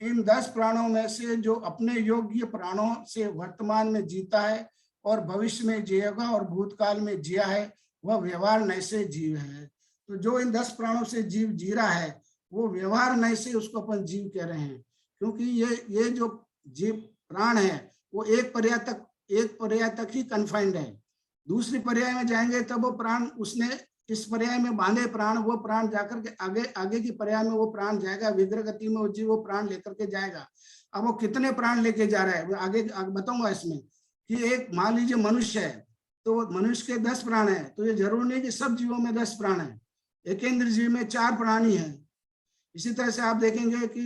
इन 10 प्राणों में से जो अपने योग्य प्राणों से वर्तमान में जीता है और भविष्य में जिएगा और भूतकाल में जिया है, वह व्यवहार नैसे जीव है। तो जो इन 10 प्राणों से जीव जी रहा है वो व्यवहार नैसे उसको अपन जीव कह रहे हैं, क्योंकि ये जो जीव प्राण है वो एक पर्याय तक ही कन्फाइंड है। दूसरी पर्याय में जाएंगे तब वो प्राण, उसने इस पर्याय में बांधे प्राण, वो प्राण जाकर के आगे आगे की पर्याय में वो प्राण जाएगा, विग्रह गति में वो जीव वो प्राण लेकर के जाएगा। अब वो कितने प्राण लेके जा रहा है आगे बताऊंगा इसमें, कि एक मान लीजिए मनुष्य है, तो मनुष्य के 10 प्राण है, तो ये जरूरी नहीं कि सब जीवों में 10 प्राण है, एकेंद्रीय जीव में 4 प्राण ही है। इसी तरह से आप देखेंगे कि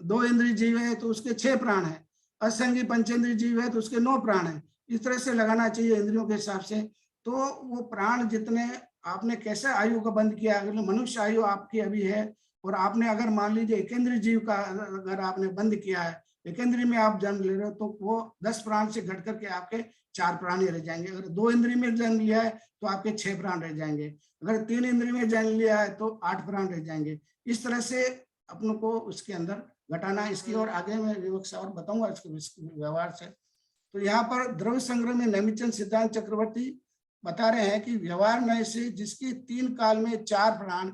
2 इंद्रिय जीव है तो उसके 6 प्राण है, असंगी पंचेंद्रिय जीव है तो उसके 9 प्राण है। इस तरह से लगाना चाहिए इंद्रियों के हिसाब से। तो वो प्राण जितने आपने कैसे आयु का बंद किया, अगर मनुष्य आयु आपकी अभी है, और आपने अगर मान लीजिए एकेंद्रीय जीव का अगर आपने बंद किया है, एकेंद्रीय में आप जन्म ले रहे हो, तो वो 10 प्राण से घट करके आपके 4 प्राण ही रह जाएंगे। अगर 2 इंद्रिय में जन्म लिया है तो आपके 6 प्राण रह जाएंगे, अगर 3 इंद्रिय में जन्म लिया है तो 8 प्राण रह जाएंगे। इस तरह से अपनों को उसके अंदर घटाना। इसकी और आगे मैं विवक्षा और बताऊंगा इसके व्यवहार से। तो यहाँ पर द्रव्य संग्रह में नैमिचंद सिद्धांत चक्रवर्ती बता रहे हैं कि व्यवहार नय से जिसकी 3 काल में 4 प्राण,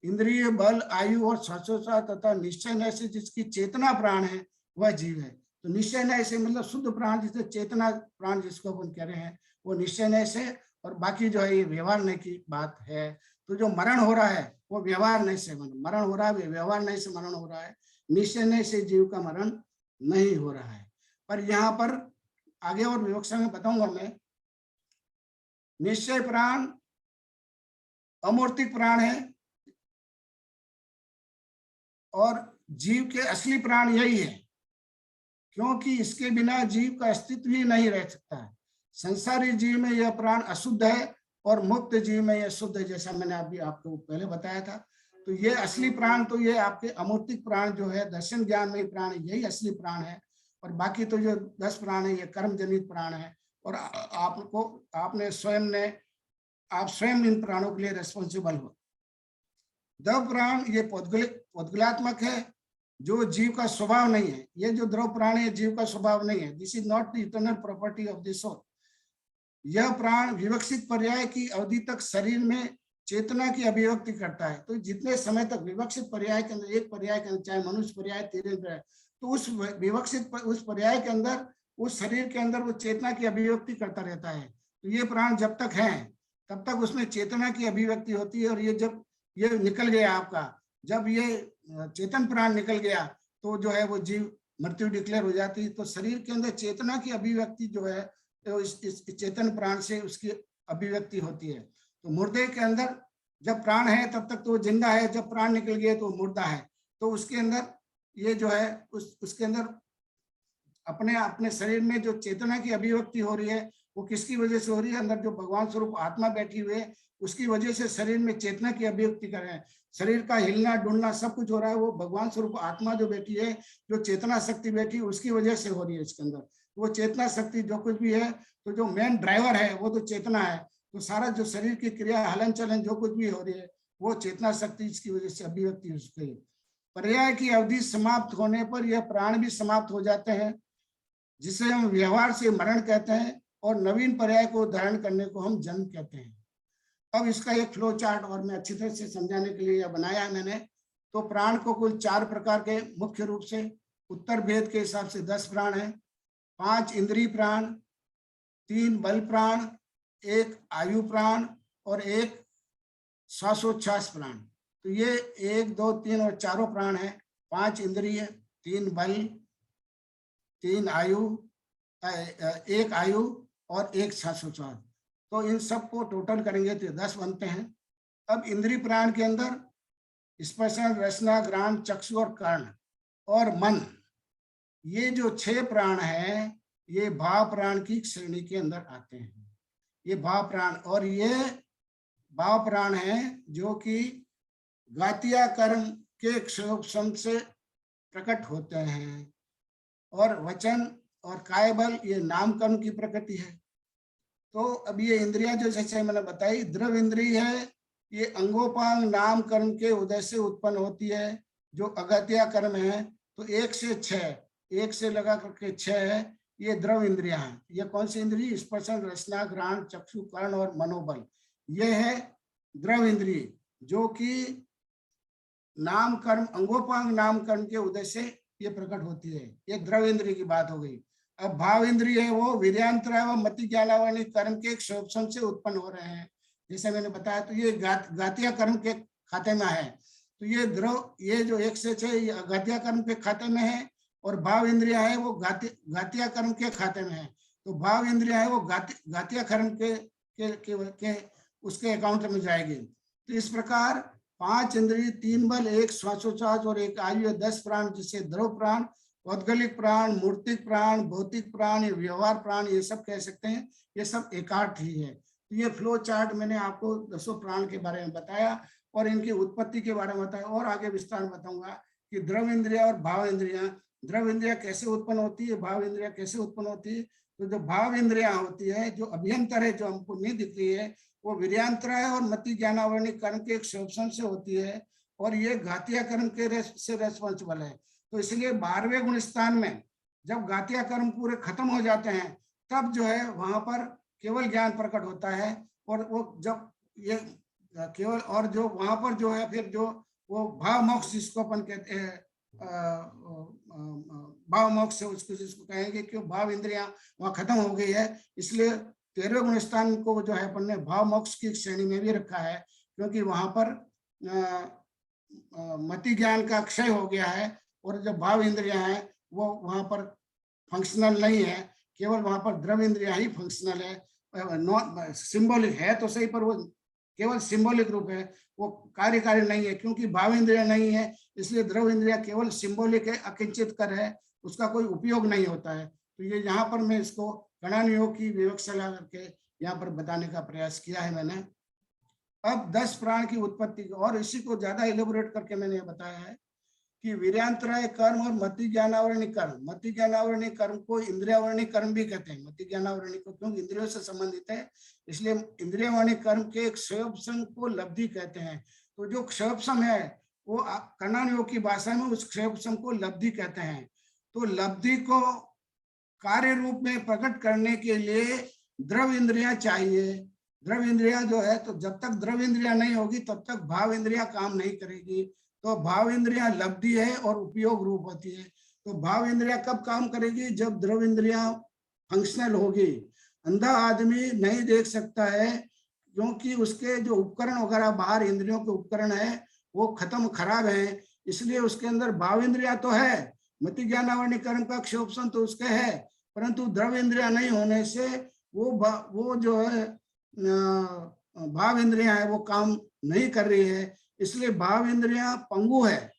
इंद्रिय बल आयु और श्वासोच्छ्वास तथा निश्चय नय से जिसकी चेतना प्राण है वह जीव है। तो निश्चय नय से मतलब शुद्ध प्राण, जिसे चेतना प्राण जिसको अपन कह रहे हैं, वो निश्चय नय से, और बाकी जो है ये व्यवहार नय की बात है। तो जो मरण हो रहा है वो व्यवहार नय से मरण हो रहा है, व्यवहार नय से मरण हो रहा है, निश्चय नय से जीव का मरण नहीं हो रहा है। पर यहाँ पर आगे और विवक्षा में बताऊंगा मैं। निश्चय प्राण अमूर्तिक प्राण है और जीव के असली प्राण यही है, क्योंकि इसके बिना जीव का अस्तित्व ही नहीं रह सकता है। संसारी जीव में यह प्राण अशुद्ध है और मुक्त जीव में यह शुद्ध है, जैसा मैंने अभी आपको पहले बताया था। तो ये असली प्राण तो ये आपके अमूर्तिक प्राण जो है, दर्शन ज्ञान में प्राण, यही असली प्राण है। और बाकी तो जो 10 प्राण है ये कर्म जनित प्राण है, और आप स्वयं इन प्राणों के लिए रिस्पॉन्सिबल हो। द्रव प्राण ये पौद्गलात्मक है, जो जीव का स्वभाव नहीं है। ये जो द्रव प्राण है जीव का स्वभाव नहीं है। This is not the eternal property of this soul. यह प्राण विवक्षित पर्याय की अवधि तक शरीर में चेतना की अभिव्यक्ति करता है। तो जितने समय तक विवक्षित पर्याय के अंदर, एक पर्याय के अंदर, चाहे मनुष्य पर्याय, तीर्थ पर्याय, तो उस विवक्षित उस पर्याय के अंदर, उस शरीर के अंदर वो चेतना की अभिव्यक्ति करता रहता है। तो ये प्राण जब तक है तब तक उसमें चेतना की अभिव्यक्ति होती है। और ये जब ये निकल गया आपका, जब ये चेतन प्राण निकल गया तो जो है वो जीव मृत्यु डिक्लेयर हो जाती है। तो शरीर के अंदर चेतना की अभिव्यक्ति जो है तो इस चेतन प्राण से उसकी अभिव्यक्ति होती है। तो मुर्दे के अंदर जब प्राण है तब तक तो वो जिंदा है, जब प्राण निकल गए तो मुर्दा है। तो उसके अंदर ये जो है उसके अंदर अपने अपने शरीर में जो चेतना की अभिव्यक्ति हो रही है वो किसकी वजह से हो रही है? अंदर जो भगवान स्वरूप आत्मा बैठी हुई है उसकी वजह से शरीर में चेतना की अभिव्यक्ति कर रहे हैं। शरीर का हिलना डुलना सब कुछ हो रहा है, वो भगवान स्वरूप आत्मा जो बैठी है, जो चेतना शक्ति बैठी है, उसकी वजह से हो रही है इसके अंदर। वो चेतना शक्ति जो कुछ भी है, तो जो मेन ड्राइवर है वो तो चेतना है। तो सारा जो शरीर की क्रिया हलन चलन जो कुछ भी हो रही है वो चेतना शक्ति इसकी वजह से अभिव्यक्ति उसकी। पर्याय की अवधि समाप्त होने पर यह प्राण भी समाप्त हो जाते हैं, जिसे हम व्यवहार से मरण कहते हैं, और नवीन पर्याय को धारण करने को हम जन्म कहते हैं। अब इसका एक फ्लो चार्ट और मैं अच्छी तरह से समझाने के लिए यह बनाया है मैंने। तो प्राण को कुल 4 प्रकार के मुख्य रूप से उत्तर भेद के हिसाब से 10 प्राण है। 5 इंद्रिय प्राण, 3 बल प्राण, 1 आयु प्राण और 1 श्वासोच्छ्वास प्राण। तो ये 1, 2, 3 और 4 प्राण है। 5 इंद्रिय, 3 बल, 3 आयु, 1 आयु और 1 श्वासोच्छ्वास। तो इन सब को टोटल करेंगे तो 10 बनते हैं। अब इंद्रिय प्राण के अंदर स्पर्शन, रसना, घ्राण, चक्षु और कर्ण और मन, ये जो 6 प्राण हैं ये भाव प्राण की श्रेणी के अंदर आते हैं। ये भाव प्राण, और ये भाव प्राण हैं जो कि गातिया कर्म के क्षोभ से प्रकट होते हैं, और वचन और कायबल ये नाम कर्म की प्रकृति है। तो अब ये इंद्रियां जो जैसे मैंने बताई, द्रव इंद्रिय है, ये अंगोपांग नाम कर्म के उदय से उत्पन्न होती है, जो अगत्या कर्म है। तो 1 से 6, 1 से लगा करके 6 है, ये द्रव इंद्रियां हैं। ये कौन सी इंद्रिय? स्पर्शन, रसना, घ्राण, चक्षु, कर्ण और मनोबल, ये है द्रव इंद्रिय, जो कि नाम कर्म, अंगोपांग नाम कर्म के उदय से ये प्रकट होती है। ये द्रव इंद्रिय की बात हो गई। अब भाव इंद्रिय है वो वीर्यांतरा व मति ज्ञानावरणी कर्म के एक शोभसम से उत्पन्न हो रहे हैं। जैसे मैंने बताया, तो ये घातिया कर्म के खाते में है। तो ये द्रव, ये जो 1 से 6 घातिया कर्म के खाते में है, और भाव इंद्रिया है वो घातिया कर्म के खाते में है। तो भाव इंद्रिया है वो घातिया कर्म के उसके अकाउंट में जाएगी। तो इस प्रकार 5 इंद्रिय, 3 बल, 1 श्वासोच्छ्वास और 1 आयु, 10 प्राण, जिसे द्रव प्राण, औद्गलिक प्राण, मूर्तिक प्राण, भौतिक प्राण, व्यवहार प्राण, ये सब कह सकते हैं। ये सब एकार्थ ही है। तो ये फ्लो चार्ट मैंने आपको 10 प्राण के बारे में बताया और इनकी उत्पत्ति के बारे में बताया, और आगे विस्तार में बताऊंगा कि द्रव इंद्रिया और भाव इंद्रिया, द्रव इंद्रिया कैसे उत्पन्न होती है, भाव इंद्रिया कैसे उत्पन्न होती है। तो जो भाव इंद्रिया होती है, जो अभ्यंतर है, जो हमको नहीं दिख रही है, वो वीर्यांतरा है और मति ज्ञानावरणी कर्म के एक शोभसम से होती है, और ये घातिया कर्म के से रेस्पॉन्सिबल है। तो इसलिए 12वें गुण स्थान में जब घातिया कर्म पूरे खत्म हो जाते हैं, तब जो है वहां पर केवल ज्ञान प्रकट होता है। और वो जब ये केवल, और जो वहां पर जो है फिर जो वो भाव मोक्ष जिसको अपन कहते हैं, भाव मोक्ष उसको जिसको कहेंगे कि भाव इंद्रियां वहां खत्म हो गई है। इसलिए 13वें गुण स्थान को जो है अपन ने भाव मोक्ष की श्रेणी में भी रखा है, क्योंकि वहां पर मति ज्ञान का क्षय हो गया है, और जो भाव इंद्रियां हैं वो वहां पर फंक्शनल नहीं है, केवल वहां पर द्रव इंद्रियां ही फंक्शनल है। नॉन सिंबॉलिक है तो सही, पर वो केवल सिंबॉलिक रूप है, वो कार्यकारी नहीं है। क्योंकि भाव इंद्रिया नहीं है, इसलिए द्रव इंद्रिया केवल सिंबॉलिक है, अकिंचित कर है, उसका कोई उपयोग नहीं होता है। तो ये यहाँ पर मैं इसको गणन योग की विवक्षा ला करके यहाँ पर बताने का प्रयास किया है मैंने। अब 10 प्राण की उत्पत्ति, और इसी को ज्यादा इलेबोरेट करके मैंने बताया है कि वीर्यांतराय कर्म और मति ज्ञानावरणी कर्म, मति ज्ञानावरणी कर्म को इंद्रियावरणी कर्म भी कहते हैं। मति ज्ञानावरणी को क्योंकि इंद्रियों से संबंधित है, इसलिए इंद्रियावरणी कर्म के एक क्षयोपसम को लब्धि कहते हैं। तो जो क्षयोपसम है वो कणन योग की भाषा में उस क्षयोपसम को लब्धि कहते हैं। तो लब्धि को कार्य रूप में प्रकट करने के लिए द्रव इंद्रिया चाहिए। द्रव इंद्रिया जो है, तो जब तक द्रव इंद्रिया नहीं होगी तब तक भाव इंद्रिया काम नहीं करेगी। तो भाव इंद्रिया लब्धि है और उपयोग रूप होती है। तो भाव इंद्रिया कब काम करेगी? जब द्रव इंद्रिया फंक्शनल होगी। अंधा आदमी नहीं देख सकता है क्योंकि उसके जो उपकरण वगैरह बाहर इंद्रियों के उपकरण है वो खत्म, खराब है, इसलिए उसके अंदर भाव इंद्रिया तो है, मति ज्ञानावरणी कर्म का क्षोभसन तो उसके है, परंतु द्रव इंद्रिया नहीं होने से वो जो है भाव इंद्रिया है वो काम नहीं कर रही है। इसलिए भाव इंद्रिया पंगु है।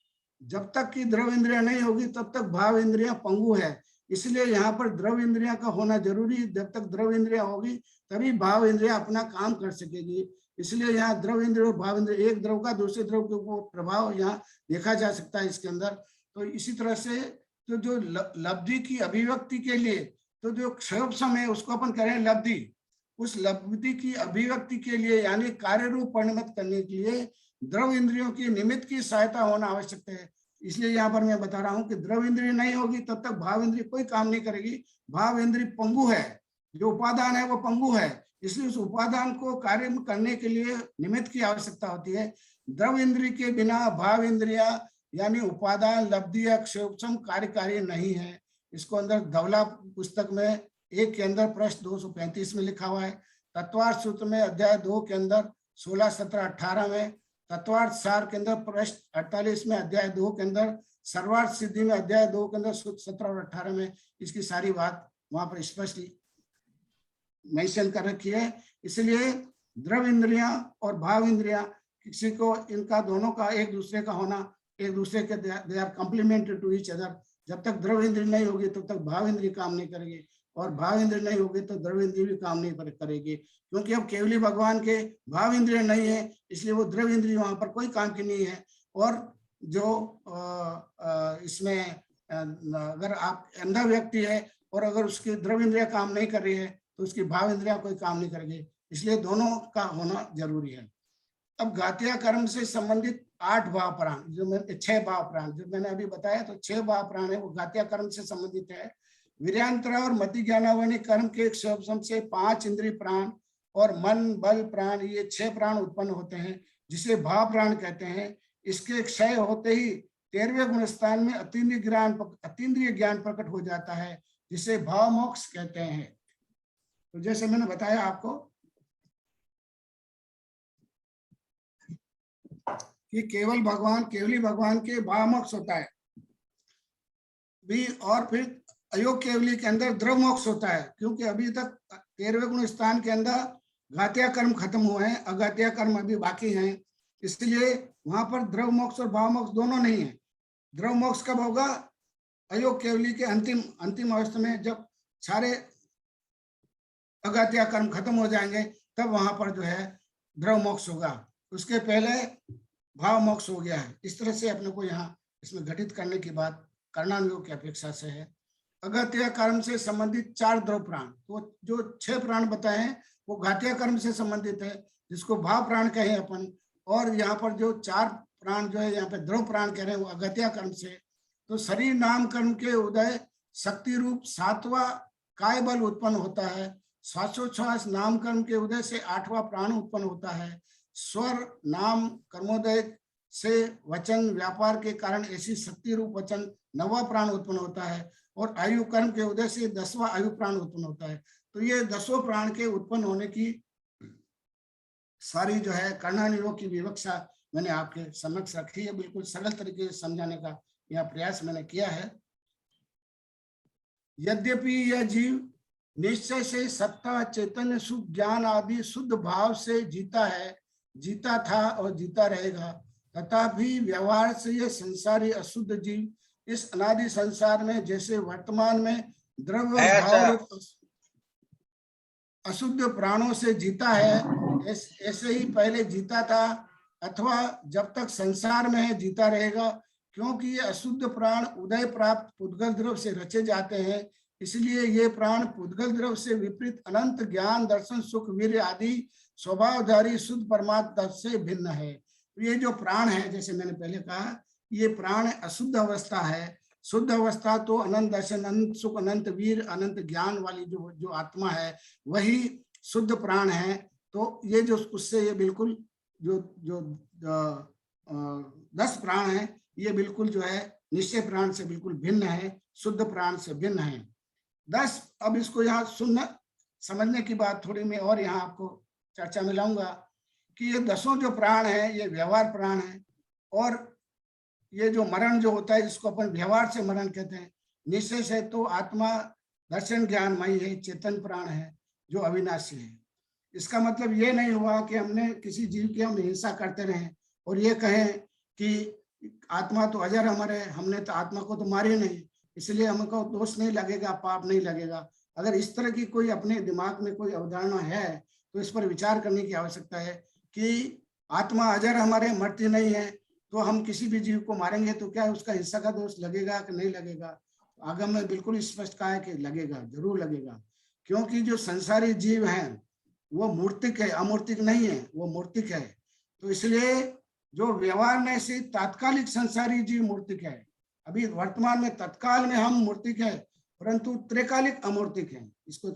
जब तक कि द्रव इंद्रिया नहीं होगी तब तक भाव इंद्रिया पंगु है। इसलिए यहाँ पर द्रव इंद्रिया का होना जरूरी। जब तक द्रव इंद्रिया होगी तभी भाव इंद्रिया अपना काम कर सकेगी। इसलिए यहाँ द्रव इंद्रिय और भाव इंद्रिय, एक द्रव का दूसरे द्रव के ऊपर प्रभाव यहाँ देखा जा सकता है इसके अंदर। तो इसी तरह से तो जो लब्धि की अभिव्यक्ति के लिए तो जो क्षयोपसम है उसको अपन कह रहे हैं लब्धि। उस लब्धि की अभिव्यक्ति के लिए यानी कार्य रूप परिणमित करने के लिए द्रव इंद्रियों की निमित्त की सहायता होना आवश्यक है। इसलिए यहाँ पर मैं बता रहा हूँ कि द्रव इंद्रिय नहीं होगी तब तक भाव इंद्रिय कोई काम नहीं करेगी। भाव इंद्रिय पंगु है, जो उपादान है वो पंगु है, इसलिए उस उपादान को कार्य करने के लिए निमित्त की आवश्यकता होती है। द्रव इंद्रिय के बिना भाव इंद्रिया यानी उपादान लब्धि या क्षयोपसम कार्यकारी नहीं है। इसको अंदर धवला पुस्तक में 1 के अंदर प्रश्न 235 में लिखा हुआ है। तत्वार्थ सूत्र में अध्याय 2 के अंदर 16, 17, 18 में, तत्वार्थ सार के अंदर प्रश्न 48 में अध्याय 2 के अंदर, सर्वार्थ सिद्धि में अध्याय 2 के अंदर 17 और 18 में इसकी सारी बात वहां पर स्पष्ट मेंशन कर रखी है। इसलिए द्रव इंद्रिया और भाव इंद्रिया किसी को इनका दोनों का एक दूसरे का होना, एक दूसरे के they are complementary to each other. जब तक द्रव इंद्रिय नहीं होगी तब तक भाव इंद्रिय काम नहीं करेगी, और भाव इंद्रिय नहीं होगी तो द्रव इंद्रिय भी काम नहीं करेगी। क्योंकि अब केवली भगवान के भाव इंद्रिय नहीं है, इसलिए वो द्रव इंद्रिय वहां पर कोई काम की नहीं है। और जो इसमें अगर आप अंधा व्यक्ति है और अगर उसकी द्रव इंद्रिया काम नहीं कर रही है तो उसकी भाव इंद्रिया कोई काम नहीं करेगी। इसलिए दोनों का होना जरूरी है। अब घातिया कर्म से संबंधित 8 भाव प्राण, जो मैंने 6 भाव प्राण जो मैंने अभी बताया, तो 6 भाव प्राण है वो घातिया कर्म से संबंधित है। वीर्यांतरा और मति ज्ञानावरणी कर्म के एक शब्द से 5 इंद्रिय प्राण और मन बल प्राण, ये 6 प्राण उत्पन्न होते हैं जिसे भाव प्राण कहते हैं। इसके क्षय होते ही 13वें गुण स्थान में अतीन्द्रिय ज्ञान प्रकट हो जाता है। जिसे भाव मोक्ष कहते हैं। तो जैसे मैंने बताया आपको कि केवल भगवान, केवली भगवान के भाव मोक्ष होता है भी, और फिर अयोग केवली के अंदर द्रव मोक्ष होता है, क्योंकि अभी तक 13वें गुण स्थान के अंदर घातिया कर्म खत्म हुए हैं, अघातिया कर्म अभी बाकी हैं, इसलिए वहां पर द्रव मोक्ष और भाव मोक्ष दोनों नहीं है। द्रव मोक्ष कब होगा? अयोग केवली के अंतिम अवस्था में, जब सारे अघातिया कर्म खत्म हो जाएंगे, तब वहां पर जो है द्रव मोक्ष होगा। उसके पहले भाव मोक्ष हो गया है। इस तरह से अपने को यहाँ इसमें घटित करने की बात कर्णानुयोग की अपेक्षा से है। अघातिया कर्म से संबंधित 4 द्रव प्राण, तो जो 6 प्राण बताए हैं वो घातिया कर्म से संबंधित है, जिसको भाव प्राण कहे अपन, और यहाँ पर जो 4 प्राण जो है यहाँ पे द्रव प्राण कह रहे हैं वो अघातिया कर्म से। तो शरीर नाम कर्म के उदय शक्ति रूप 7वां काय बल उत्पन्न होता है। श्वासोच्छ्वास नाम कर्म के उदय से 8वां प्राण उत्पन्न होता है। स्वर नाम कर्मोदय से वचन व्यापार के कारण ऐसी शक्ति रूप वचन 9वां प्राण उत्पन्न होता है। और आयु कर्म के उदय से 10वां आयु प्राण उत्पन्न होता है। तो ये 10 प्राण के उत्पन्न होने की सारी जो है कर्णानुयोग की विवक्षा मैंने आपके समक्ष रखी है। बिल्कुल सरल तरीके से समझाने का यह प्रयास मैंने किया है। यद्यपि यह जीव निश्चय से सत्ता, चैतन्य, सुख, ज्ञान आदि शुद्ध भाव से जीता है, जीता था और जीता रहेगा, तथापि व्यवहार से यह संसारी अशुद्ध जीव इस अनादि संसार में जैसे वर्तमान में द्रव्य भाव अशुद्ध प्राणों से जीता है, ऐसे ही पहले जीता था अथवा जब तक संसार में है जीता रहेगा। क्योंकि ये अशुद्ध प्राण उदय प्राप्त पुद्गल द्रव से रचे जाते हैं, इसलिए ये प्राण पुद्गल द्रव से विपरीत अनंत ज्ञान, दर्शन, सुख, वीर्य आदि स्वभावधारी शुद्ध परमात्मा से भिन्न है। तो ये जो प्राण है, जैसे मैंने पहले कहा, ये प्राण अशुद्ध अवस्था है। शुद्ध अवस्था तो अनंत दर्शन, अनंत सुख, अनंत वीर, अनंत ज्ञान वाली जो आत्मा है वही शुद्ध प्राण है। तो ये जो उससे ये बिल्कुल जो 10 प्राण है ये बिल्कुल जो है निश्चय प्राण से बिल्कुल भिन्न है, शुद्ध प्राण से भिन्न है। 10, अब इसको यहाँ सुनना समझने की बात थोड़ी मैं और यहाँ आपको चर्चा में लाऊंगा कि ये 10 जो प्राण है ये व्यवहार प्राण है, और ये जो मरण जो होता है जिसको अपन व्यवहार से मरण कहते हैं, निश्चय से तो आत्मा दर्शन ज्ञानमयी है, चेतन प्राण है जो अविनाशी है। इसका मतलब ये नहीं हुआ कि हमने किसी जीव की हम हिंसा करते रहें और ये कहें कि आत्मा तो अजर अमर है, हमने तो आत्मा को तो मारे नहीं, इसलिए हमको दोष नहीं लगेगा, पाप नहीं लगेगा। अगर इस तरह की कोई अपने दिमाग में कोई अवधारणा है तो इस पर विचार करने की आवश्यकता है कि आत्मा अजर हमारे मरती नहीं है, तो हम किसी भी जीव को मारेंगे तो क्या उसका हिंसा का दोष लगेगा कि नहीं लगेगा? आगम में बिल्कुल स्पष्ट कहा है कि लगेगा, जरूर लगेगा। क्योंकि जो संसारी जीव हैं वो मूर्तिक है, अमूर्तिक नहीं है, वो मूर्तिक है। तो इसलिए जो व्यवहार में से तात्कालिक संसारी जीव मूर्तिक है, अभी वर्तमान में तत्काल में हम मूर्तिक है, परंतु त्रिकालिक अमूर्तिक है। इसको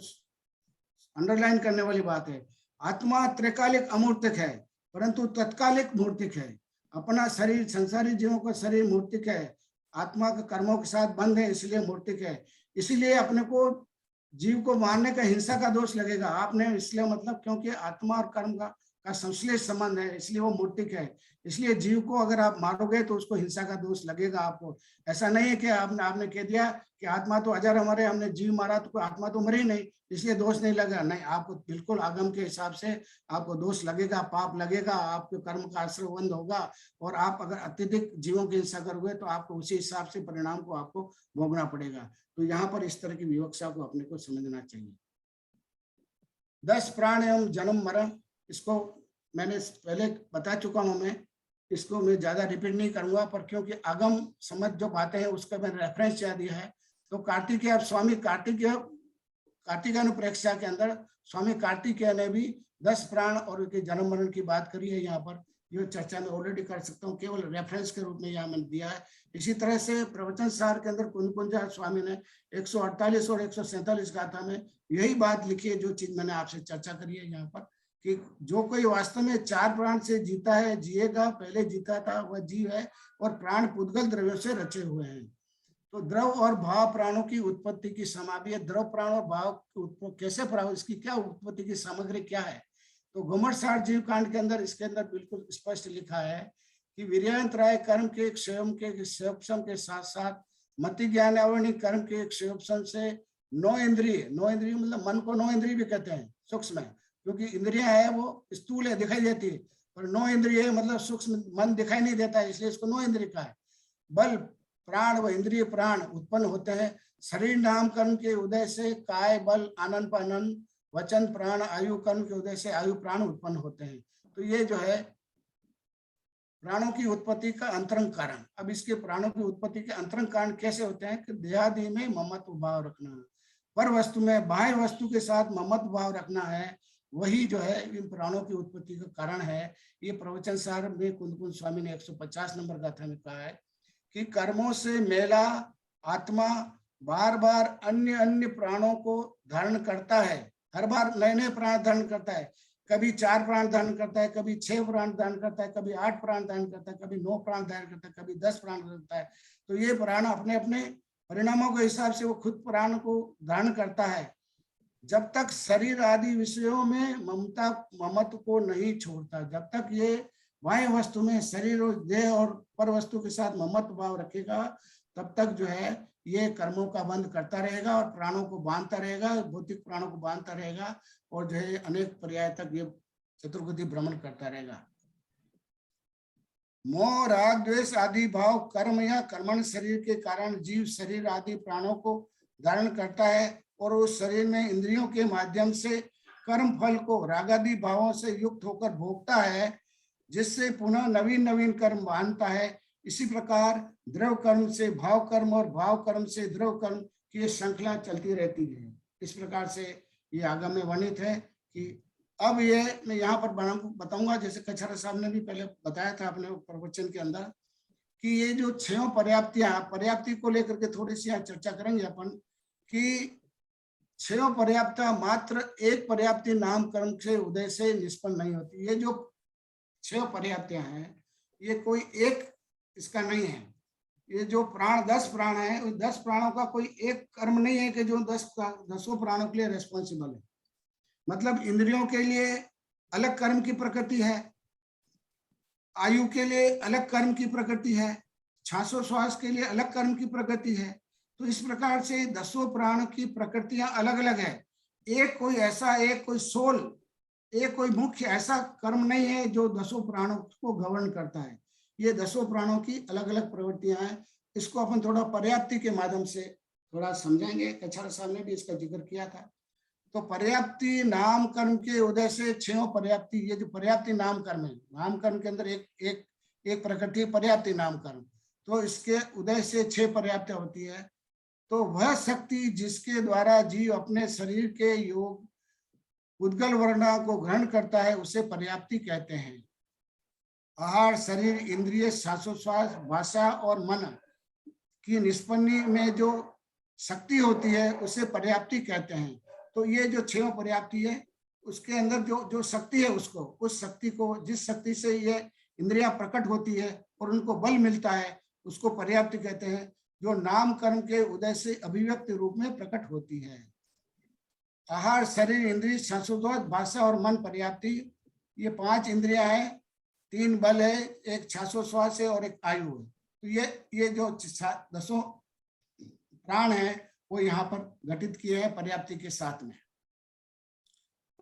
अंडरलाइन करने वाली बात है। आत्मा त्रिकालिक अमूर्तिक है परंतु तत्कालिक मूर्तिक है। अपना शरीर, संसारी जीवों का शरीर मूर्तिक है, आत्मा के कर्मों के साथ बंध है, इसलिए मूर्तिक है। इसीलिए अपने को जीव को मारने का हिंसा का दोष लगेगा। आपने इसलिए मतलब क्योंकि आत्मा और कर्म का संश्लेष संबंध है, इसलिए वो मूर्तिक है। इसलिए जीव को अगर आप मारोगे तो उसको हिंसा का दोष लगेगा आपको। ऐसा नहीं है कि आपने कह दिया कि आत्मा तो अजर हमारे, हमने जीव मारा तो आत्मा तो मरी नहीं इसलिए दोष नहीं लगा। नहीं, आपको बिल्कुल आगम के हिसाब से आपको दोष लगेगा, पाप लगेगा, आपके कर्म का आश्रयबंध होगा, और आप अगर अत्यधिक जीवों की हिंसा करोगे तो आपको उसी हिसाब से परिणाम को आपको भोगना पड़ेगा। तो यहाँ पर इस तरह की विवक्षा को अपने को समझना चाहिए। 10 प्राण एवं जन्म मरण, इसको मैंने पहले बता चुका हूं, मैं इसको मैं ज्यादा रिपीट नहीं करूंगा, पर क्योंकि आगम समझ जो बातें हैं उसका मैंने रेफरेंस चाह दिया है। तो कार्तिकेय स्वामी कार्तिकानुप्रेक्षा के अंदर स्वामी कार्तिकेय ने भी 10 प्राण और उनके जन्म मरण की बात करी है। यहाँ पर ये चर्चा में ऑलरेडी कर सकता हूँ, केवल रेफरेंस के रूप में यहाँ मैंने दिया है। इसी तरह से प्रवचन सार के अंदर कुंजा स्वामी ने 148 और 147 गाथा में यही बात लिखी है, जो चीज मैंने आपसे चर्चा करी है यहाँ पर, कि जो कोई वास्तव में 4 प्राण से जीता है, जिएगा, पहले जीता था, वह जीव है, और प्राण पुद्गल द्रव्यों से रचे हुए हैं। तो द्रव और भाव प्राणों की उत्पत्ति की समाधि, द्रव प्राण और भाव कैसे प्राण, इसकी क्या उत्पत्ति की सामग्री क्या है। तो घुमटसार जीव कांड के अंदर इसके अंदर बिल्कुल स्पष्ट लिखा है कि वीर्यांतराय कर्म के क्षयम के साथ साथ मति ज्ञान आवरणिक कर्म के क्षयोपम से 9 इंद्रिय मतलब मन को 9 इंद्रिय भी कहते हैं, सूक्ष्म है, क्योंकि इंद्रियां है वो स्थूल है, दिखाई देती है, पर 9 इंद्रिय मतलब सूक्ष्म मन दिखाई नहीं देता है, इसलिए इसको 9 इंद्रिय कहा है। बल प्राण व इंद्रिय प्राण उत्पन्न होते हैं शरीर नाम कर्म के उदय से, काय बल आनंद पानंद वचन प्राण आयु कर्म के उदय से आयु प्राण उत्पन्न होते हैं। तो ये जो है प्राणों की उत्पत्ति का अंतरंग कारण। अब इसके प्राणों की उत्पत्ति के अंतरंग कारण कैसे होते हैं कि देहादि में ममत्व भाव रखना, पर वस्तु में बाह्य वस्तु के साथ ममत्व भाव रखना है, वही जो है इन प्राणों की उत्पत्ति का कारण है। ये प्रवचन सार में कुंद स्वामी ने 150 नंबर गाथा में कहा है कि कर्मों से मेला आत्मा बार बार अन्य अन्य प्राणों को धारण करता है, हर बार नए नए प्राण धारण करता है, कभी 4 प्राण धारण करता है, कभी 6 प्राण धारण करता है, कभी 8 प्राण धारण करता है, कभी 9 प्राण धारण करता है, कभी 10 प्राण करता है। तो ये प्राण अपने अपने परिणामों के हिसाब से वो खुद प्राण को धारण करता है, जब तक शरीर आदि विषयों में ममत्व को नहीं छोड़ता। जब तक ये बाह्य वस्तु में शरीर और देह और पर वस्तु के साथ ममत्व भाव रखेगा, तब तक जो है ये कर्मों का बंध करता रहेगा और प्राणों को बांधता रहेगा, भौतिक प्राणों को बांधता रहेगा, और जो है अनेक पर्याय तक ये चतुर्गति भ्रमण करता रहेगा। मोह राग द्वेष आदि भाव कर्म या कर्मण शरीर के कारण जीव शरीर आदि प्राणों को धारण करता है और उस शरीर में इंद्रियों के माध्यम से कर्म फल को रागादि भावों से युक्त होकर भोगता है, जिससे पुनः नवीन नवीन कर्म बांधता है। इसी प्रकार द्रव कर्म से भाव कर्म और भाव कर्म से द्रव कर्म की श्रृंखला चलती रहती है। इस प्रकार से ये आगम में वर्णित है कि अब ये मैं यहाँ पर बताऊंगा, जैसे कछारा साहब ने भी पहले बताया था अपने प्रवचन के अंदर, कि ये जो 6 पर्याप्ति को लेकर के थोड़ी सी यहाँ चर्चा करेंगे अपन, कि 6 पर्याप्ता मात्र एक पर्याप्ति नाम कर्म से उदय से निष्पन्न नहीं होती। ये जो 6 पर्याप्तियां हैं, ये कोई एक इसका नहीं है। ये जो प्राण 10 प्राण है, उस 10 प्राणों का कोई एक कर्म नहीं है कि जो 10 प्राणों के लिए रेस्पॉन्सिबल है। मतलब इंद्रियों के लिए अलग कर्म की प्रकृति है, आयु के लिए अलग कर्म की प्रकृति है, श्वासोश्वास के लिए अलग कर्म की प्रकृति है। तो इस प्रकार से 10 प्राण की प्रकृतियां अलग अलग है। एक कोई ऐसा, एक कोई सोल, एक कोई मुख्य ऐसा कर्म नहीं है जो 10 प्राणों को गवर्न करता है। ये 10 प्राणों की अलग अलग प्रवृत्तियां हैं। इसको अपन थोड़ा पर्याप्ति के माध्यम से थोड़ा समझेंगे। कछारा साहब ने भी इसका जिक्र किया था। तो पर्याप्ति नाम कर्म के उदय से 6 पर्याप्ति, ये जो पर्याप्ति नाम कर्म है, नाम कर्म के अंदर एक प्रकृति पर्याप्ति नाम कर्म, तो इसके उदय से 6 पर्याप्ति होती है। तो वह शक्ति जिसके द्वारा जीव अपने शरीर के योग उद्गल वर्णा को ग्रहण करता है, उसे पर्याप्ति कहते हैं। आहार शरीर इंद्रिय श्वासोश्वास भाषा और मन की निष्पन्नी में जो शक्ति होती है उसे पर्याप्ति कहते हैं। तो ये जो 6 पर्याप्ति है, उसके अंदर जो शक्ति है, उसको, उस शक्ति को, जिस शक्ति से ये इंद्रियां प्रकट होती है और उनको बल मिलता है, उसको पर्याप्ति कहते हैं, जो नाम कर्म के उदय से अभिव्यक्ति रूप में प्रकट होती है। आहार शरीर इंद्रिय श्वासोश्वास भाषा और मन पर्याप्ति, ये 5 इंद्रियां हैं, 3 बल है, एक श्वासोश्वास है और एक आयु है। तो ये जो 10 प्राण है वो यहाँ पर घटित किए हैं पर्याप्ति के साथ में।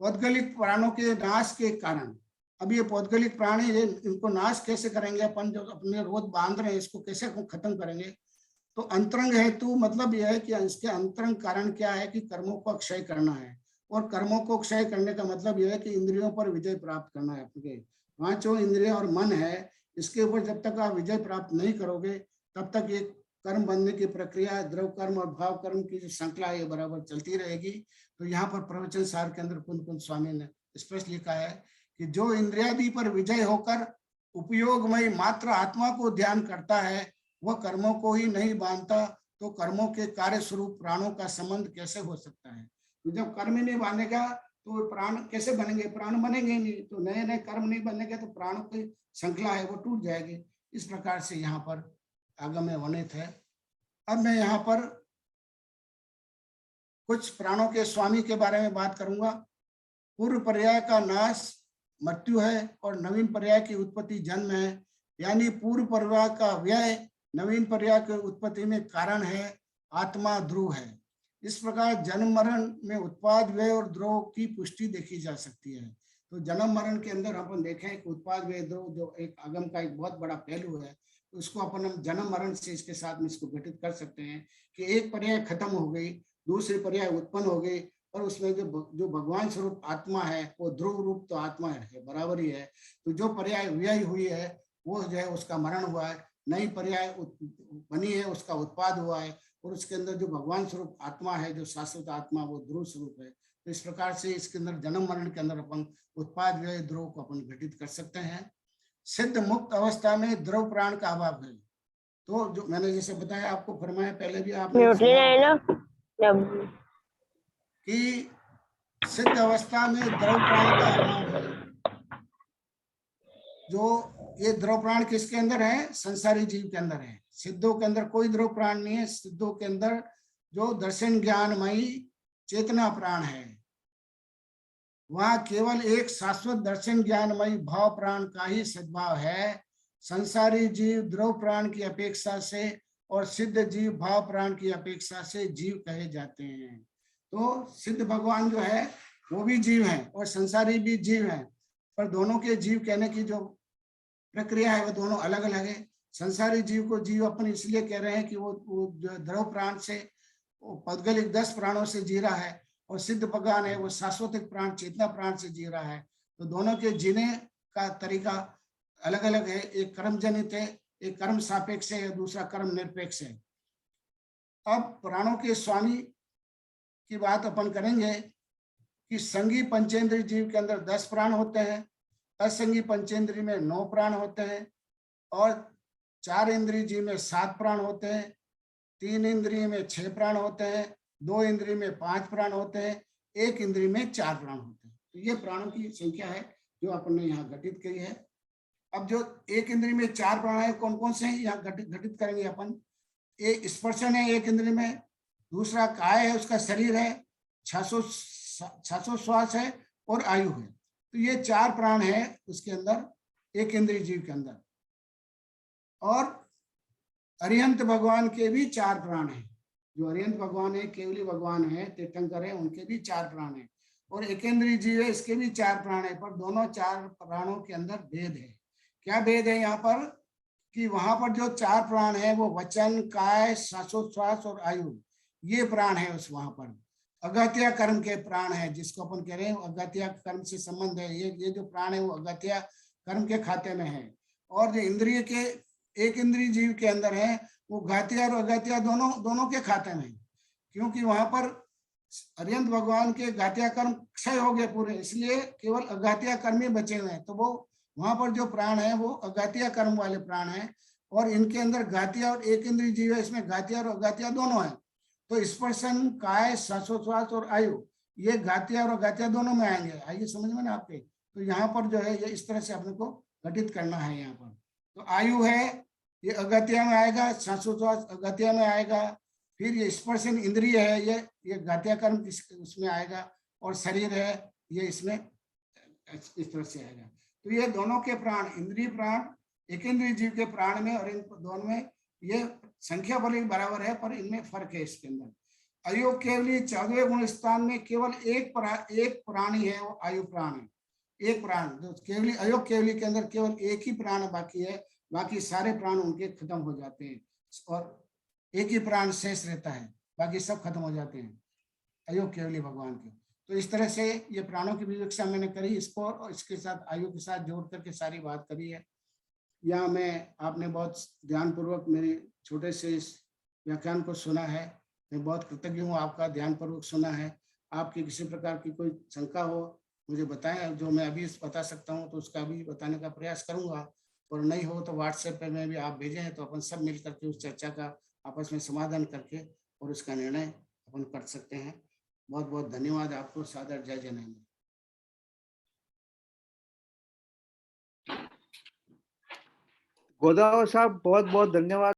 पौद्गलिक प्राणों के नाश के कारण, अब ये पौद्गलिक प्राण है, इनको नाश कैसे करेंगे अपन, जो अपने रोज बांध रहे हैं, इसको कैसे खत्म करेंगे। तो अंतरंग हेतु मतलब यह है कि इसके अंतरंग कारण क्या है कि कर्मों को क्षय करना है। और कर्मों को क्षय करने का मतलब यह है कि इंद्रियों पर विजय प्राप्त करना है। आपके 5 इंद्रिय और मन है, इसके ऊपर जब तक आप विजय प्राप्त नहीं करोगे, तब तक ये कर्म बनने की प्रक्रिया, द्रव कर्म और भाव कर्म की जो श्रृंखला है, ये बराबर चलती रहेगी। तो यहाँ पर प्रवचन सार के अंदर कुंद स्वामी ने स्पष्ट लिखा है कि जो इंद्रियादि पर विजय होकर उपयोगमय मात्र आत्मा को ध्यान करता है, वह कर्मों को ही नहीं बांधता, तो कर्मों के कार्य स्वरूप प्राणों का संबंध कैसे हो सकता है। तो जब कर्म ही नहीं बांधेगा तो प्राण कैसे बनेंगे, प्राण बनेंगे नहीं। तो नए नए कर्म नहीं बनेंगे तो प्राणों की श्रृंखला है वो टूट जाएगी। इस प्रकार से यहाँ पर आगम में वर्णित है। अब मैं यहाँ पर कुछ प्राणों के स्वामी के बारे में बात करूंगा। पूर्व पर्याय का नाश मृत्यु है और नवीन पर्याय की उत्पत्ति जन्म है, यानी पूर्व पर्याय का व्यय नवीन पर्याय की उत्पत्ति में कारण है, आत्मा ध्रुव है। इस प्रकार जन्म मरण में उत्पाद व्यय और ध्रुव की पुष्टि देखी जा सकती है। तो जन्म मरण के अंदर अपन देखें कि उत्पाद व्यय ध्रुव जो एक आगम का एक बहुत बड़ा पहलू है, तो उसको अपन हम जन्म मरण से इसके साथ में इसको घटित कर सकते हैं कि एक पर्याय खत्म हो गई, दूसरी पर्याय उत्पन्न हो गई, और उसमें जो भगवान स्वरूप आत्मा है वो ध्रुव रूप तो आत्मा है, बराबर ही है। तो जो पर्याय व्यय हुई है वो जो है उसका मरण हुआ है, नई पर्याय बनी है उसका उत्पाद हुआ है, और उसके अंदर जो भगवान स्वरूप आत्मा है, जो शाश्वत आत्मा, वो ध्रुव स्वरूप है। तो इस प्रकार से इसके अंदर जन्म मरण के अंदर अपन उत्पाद व्यय ध्रुव को अपन घटित कर सकते हैं। सिद्ध मुक्त अवस्था में द्रव प्राण का अभाव है। तो जो मैंने जैसे बताया आपको, फरमाया पहले भी आपने कि सिद्ध अवस्था में द्रव प्राण का अभाव है। जो ये द्रव प्राण किसके अंदर है? संसारी जीव के अंदर है। सिद्धों के अंदर कोई द्रव प्राण नहीं है। सिद्धों के अंदर जो दर्शन ज्ञानमयी चेतना प्राण है, वहां केवल एक शाश्वत दर्शन ज्ञानमयी भाव प्राण का ही सद्भाव है। संसारी जीव द्रव प्राण की अपेक्षा से और सिद्ध जीव भाव प्राण की अपेक्षा से जीव कहे जाते हैं। तो सिद्ध भगवान जो है वो भी जीव है और संसारी भी जीव है, पर दोनों के जीव कहने की जो प्रक्रिया है वो दोनों अलग अलग है। संसारी जीव को जीव अपन इसलिए कह रहे हैं कि वो जो द्रव प्राण से, पौद्गलिक 10 प्राणों से जी रहा है, और सिद्ध भगवान है वो शाश्वतिक प्राण चेतना प्राण से जी रहा है। तो दोनों के जीने का तरीका अलग अलग है। एक कर्म जनित है, एक कर्म सापेक्ष है, दूसरा कर्म निरपेक्ष है। अब प्राणों के स्वामी की बात अपन करेंगे कि संगी पंचेंद्रिय जीव के अंदर 10 प्राण होते हैं, असंगी पंचेंद्रिय में 9 प्राण होते हैं, और 4 इंद्रिय जीव में 7 प्राण होते हैं, 3 इंद्रिय में 6 प्राण होते हैं, 2 इंद्रिय में 5 प्राण होते हैं, 1 इंद्रिय में 4 प्राण होते हैं। तो ये प्राणों की संख्या है जो अपन ने यहाँ घटित की है। अब जो 1 इंद्रिय में 4 प्राण है, कौन कौन से हैं यहाँ घटित करेंगे अपन। एक स्पर्शन है 1 इंद्रिय में, दूसरा काय है, उसका शरीर है, 600 श्वास है, और आयु है। तो ये 4 प्राण है उसके अंदर, 1 इंद्रिय जीव के अंदर। और अरिहंत भगवान के भी 4 प्राण हैं। जो अरिहंत भगवान है, केवली भगवान है, तीर्थंकर है, उनके भी 4 प्राण है, और एकेंद्रीय जीव है, इसके भी 4 प्राण है। पर दोनों 4 प्राणों के अंदर भेद है। क्या भेद है यहाँ पर कि वहां पर जो 4 प्राण है वो वचन, काय, श्वासोच्छ्वास और आयु, ये प्राण है उस वहां पर। अगत्या कर्म के प्राण है, जिसको अपन कह रहे हैं अगत्या कर्म से संबंध है। ये जो प्राण है वो अगत्या कर्म के खाते में है। और जो इंद्रिय के 1 इंद्रिय जीव के अंदर है वो घातिया और अगत्या दोनों के खाते में, क्योंकि वहां पर अरिहंत भगवान के घातिया कर्म क्षय हो गए पूरे, इसलिए केवल अघातिया कर्म ही बचे हुए हैं। तो वो वहां पर जो प्राण है वो अघातिया कर्म वाले प्राण है, और इनके अंदर घातिया और 1 इंद्रिय जीव है, इसमें घातिया और अघातिया दोनों है। तो स्पर्शन, काय, श्वासोच्छ्वास और आयु, ये घातिया और अघातिया दोनों में आएंगे। आइए समझ में ना आपके। तो यहाँ पर जो है ये इस तरह से अपने को घटित करना है। यहाँ पर तो आयु है, ये अगत्या में आएगा, श्वासोच्छ्वास अगत्या में आएगा, फिर ये स्पर्शन इंद्रिय है, ये घातिया कर्म उसमें आएगा, और शरीर है ये इसमें इस तरह से आएगा। तो ये दोनों के प्राण, इंद्रिय प्राण, एक इंद्रिय जीव के प्राण में और इन दोनों में ये संख्या भले बराबर है, पर इनमें फर्क है इसके अंदर। अयोग केवली 14वें गुण स्थान में केवल एक प्राणी है, वो आयु प्राण है। एक प्राण जो केवली, अयोग केवली के अंदर केवल एक ही प्राण बाकी है, बाकी सारे प्राण उनके खत्म हो जाते हैं, और एक ही प्राण शेष रहता है, बाकी सब खत्म हो जाते हैं अयोग केवली भगवान के। तो इस तरह से ये प्राणों की विवक्षा मैंने करी, इसको और इसके साथ आयु के साथ जोड़ करके सारी बात करी है। यहाँ मैं आपने बहुत ध्यानपूर्वक मेरे छोटे से इस व्याख्यान को सुना है। मैं बहुत कृतज्ञ हूँ, आपका ध्यानपूर्वक सुना है। आपकी किसी प्रकार की कोई शंका हो मुझे बताएं, जो मैं अभी बता सकता हूँ तो उसका भी बताने का प्रयास करूँगा, और नहीं हो तो व्हाट्सएप पे में भी आप भेजें, तो अपन सब मिल करके उस चर्चा का आपस में समाधान करके और उसका निर्णय अपन कर सकते हैं। बहुत बहुत धन्यवाद आपको। सादर जय जैन। गोदावरी साहब बहुत बहुत धन्यवाद।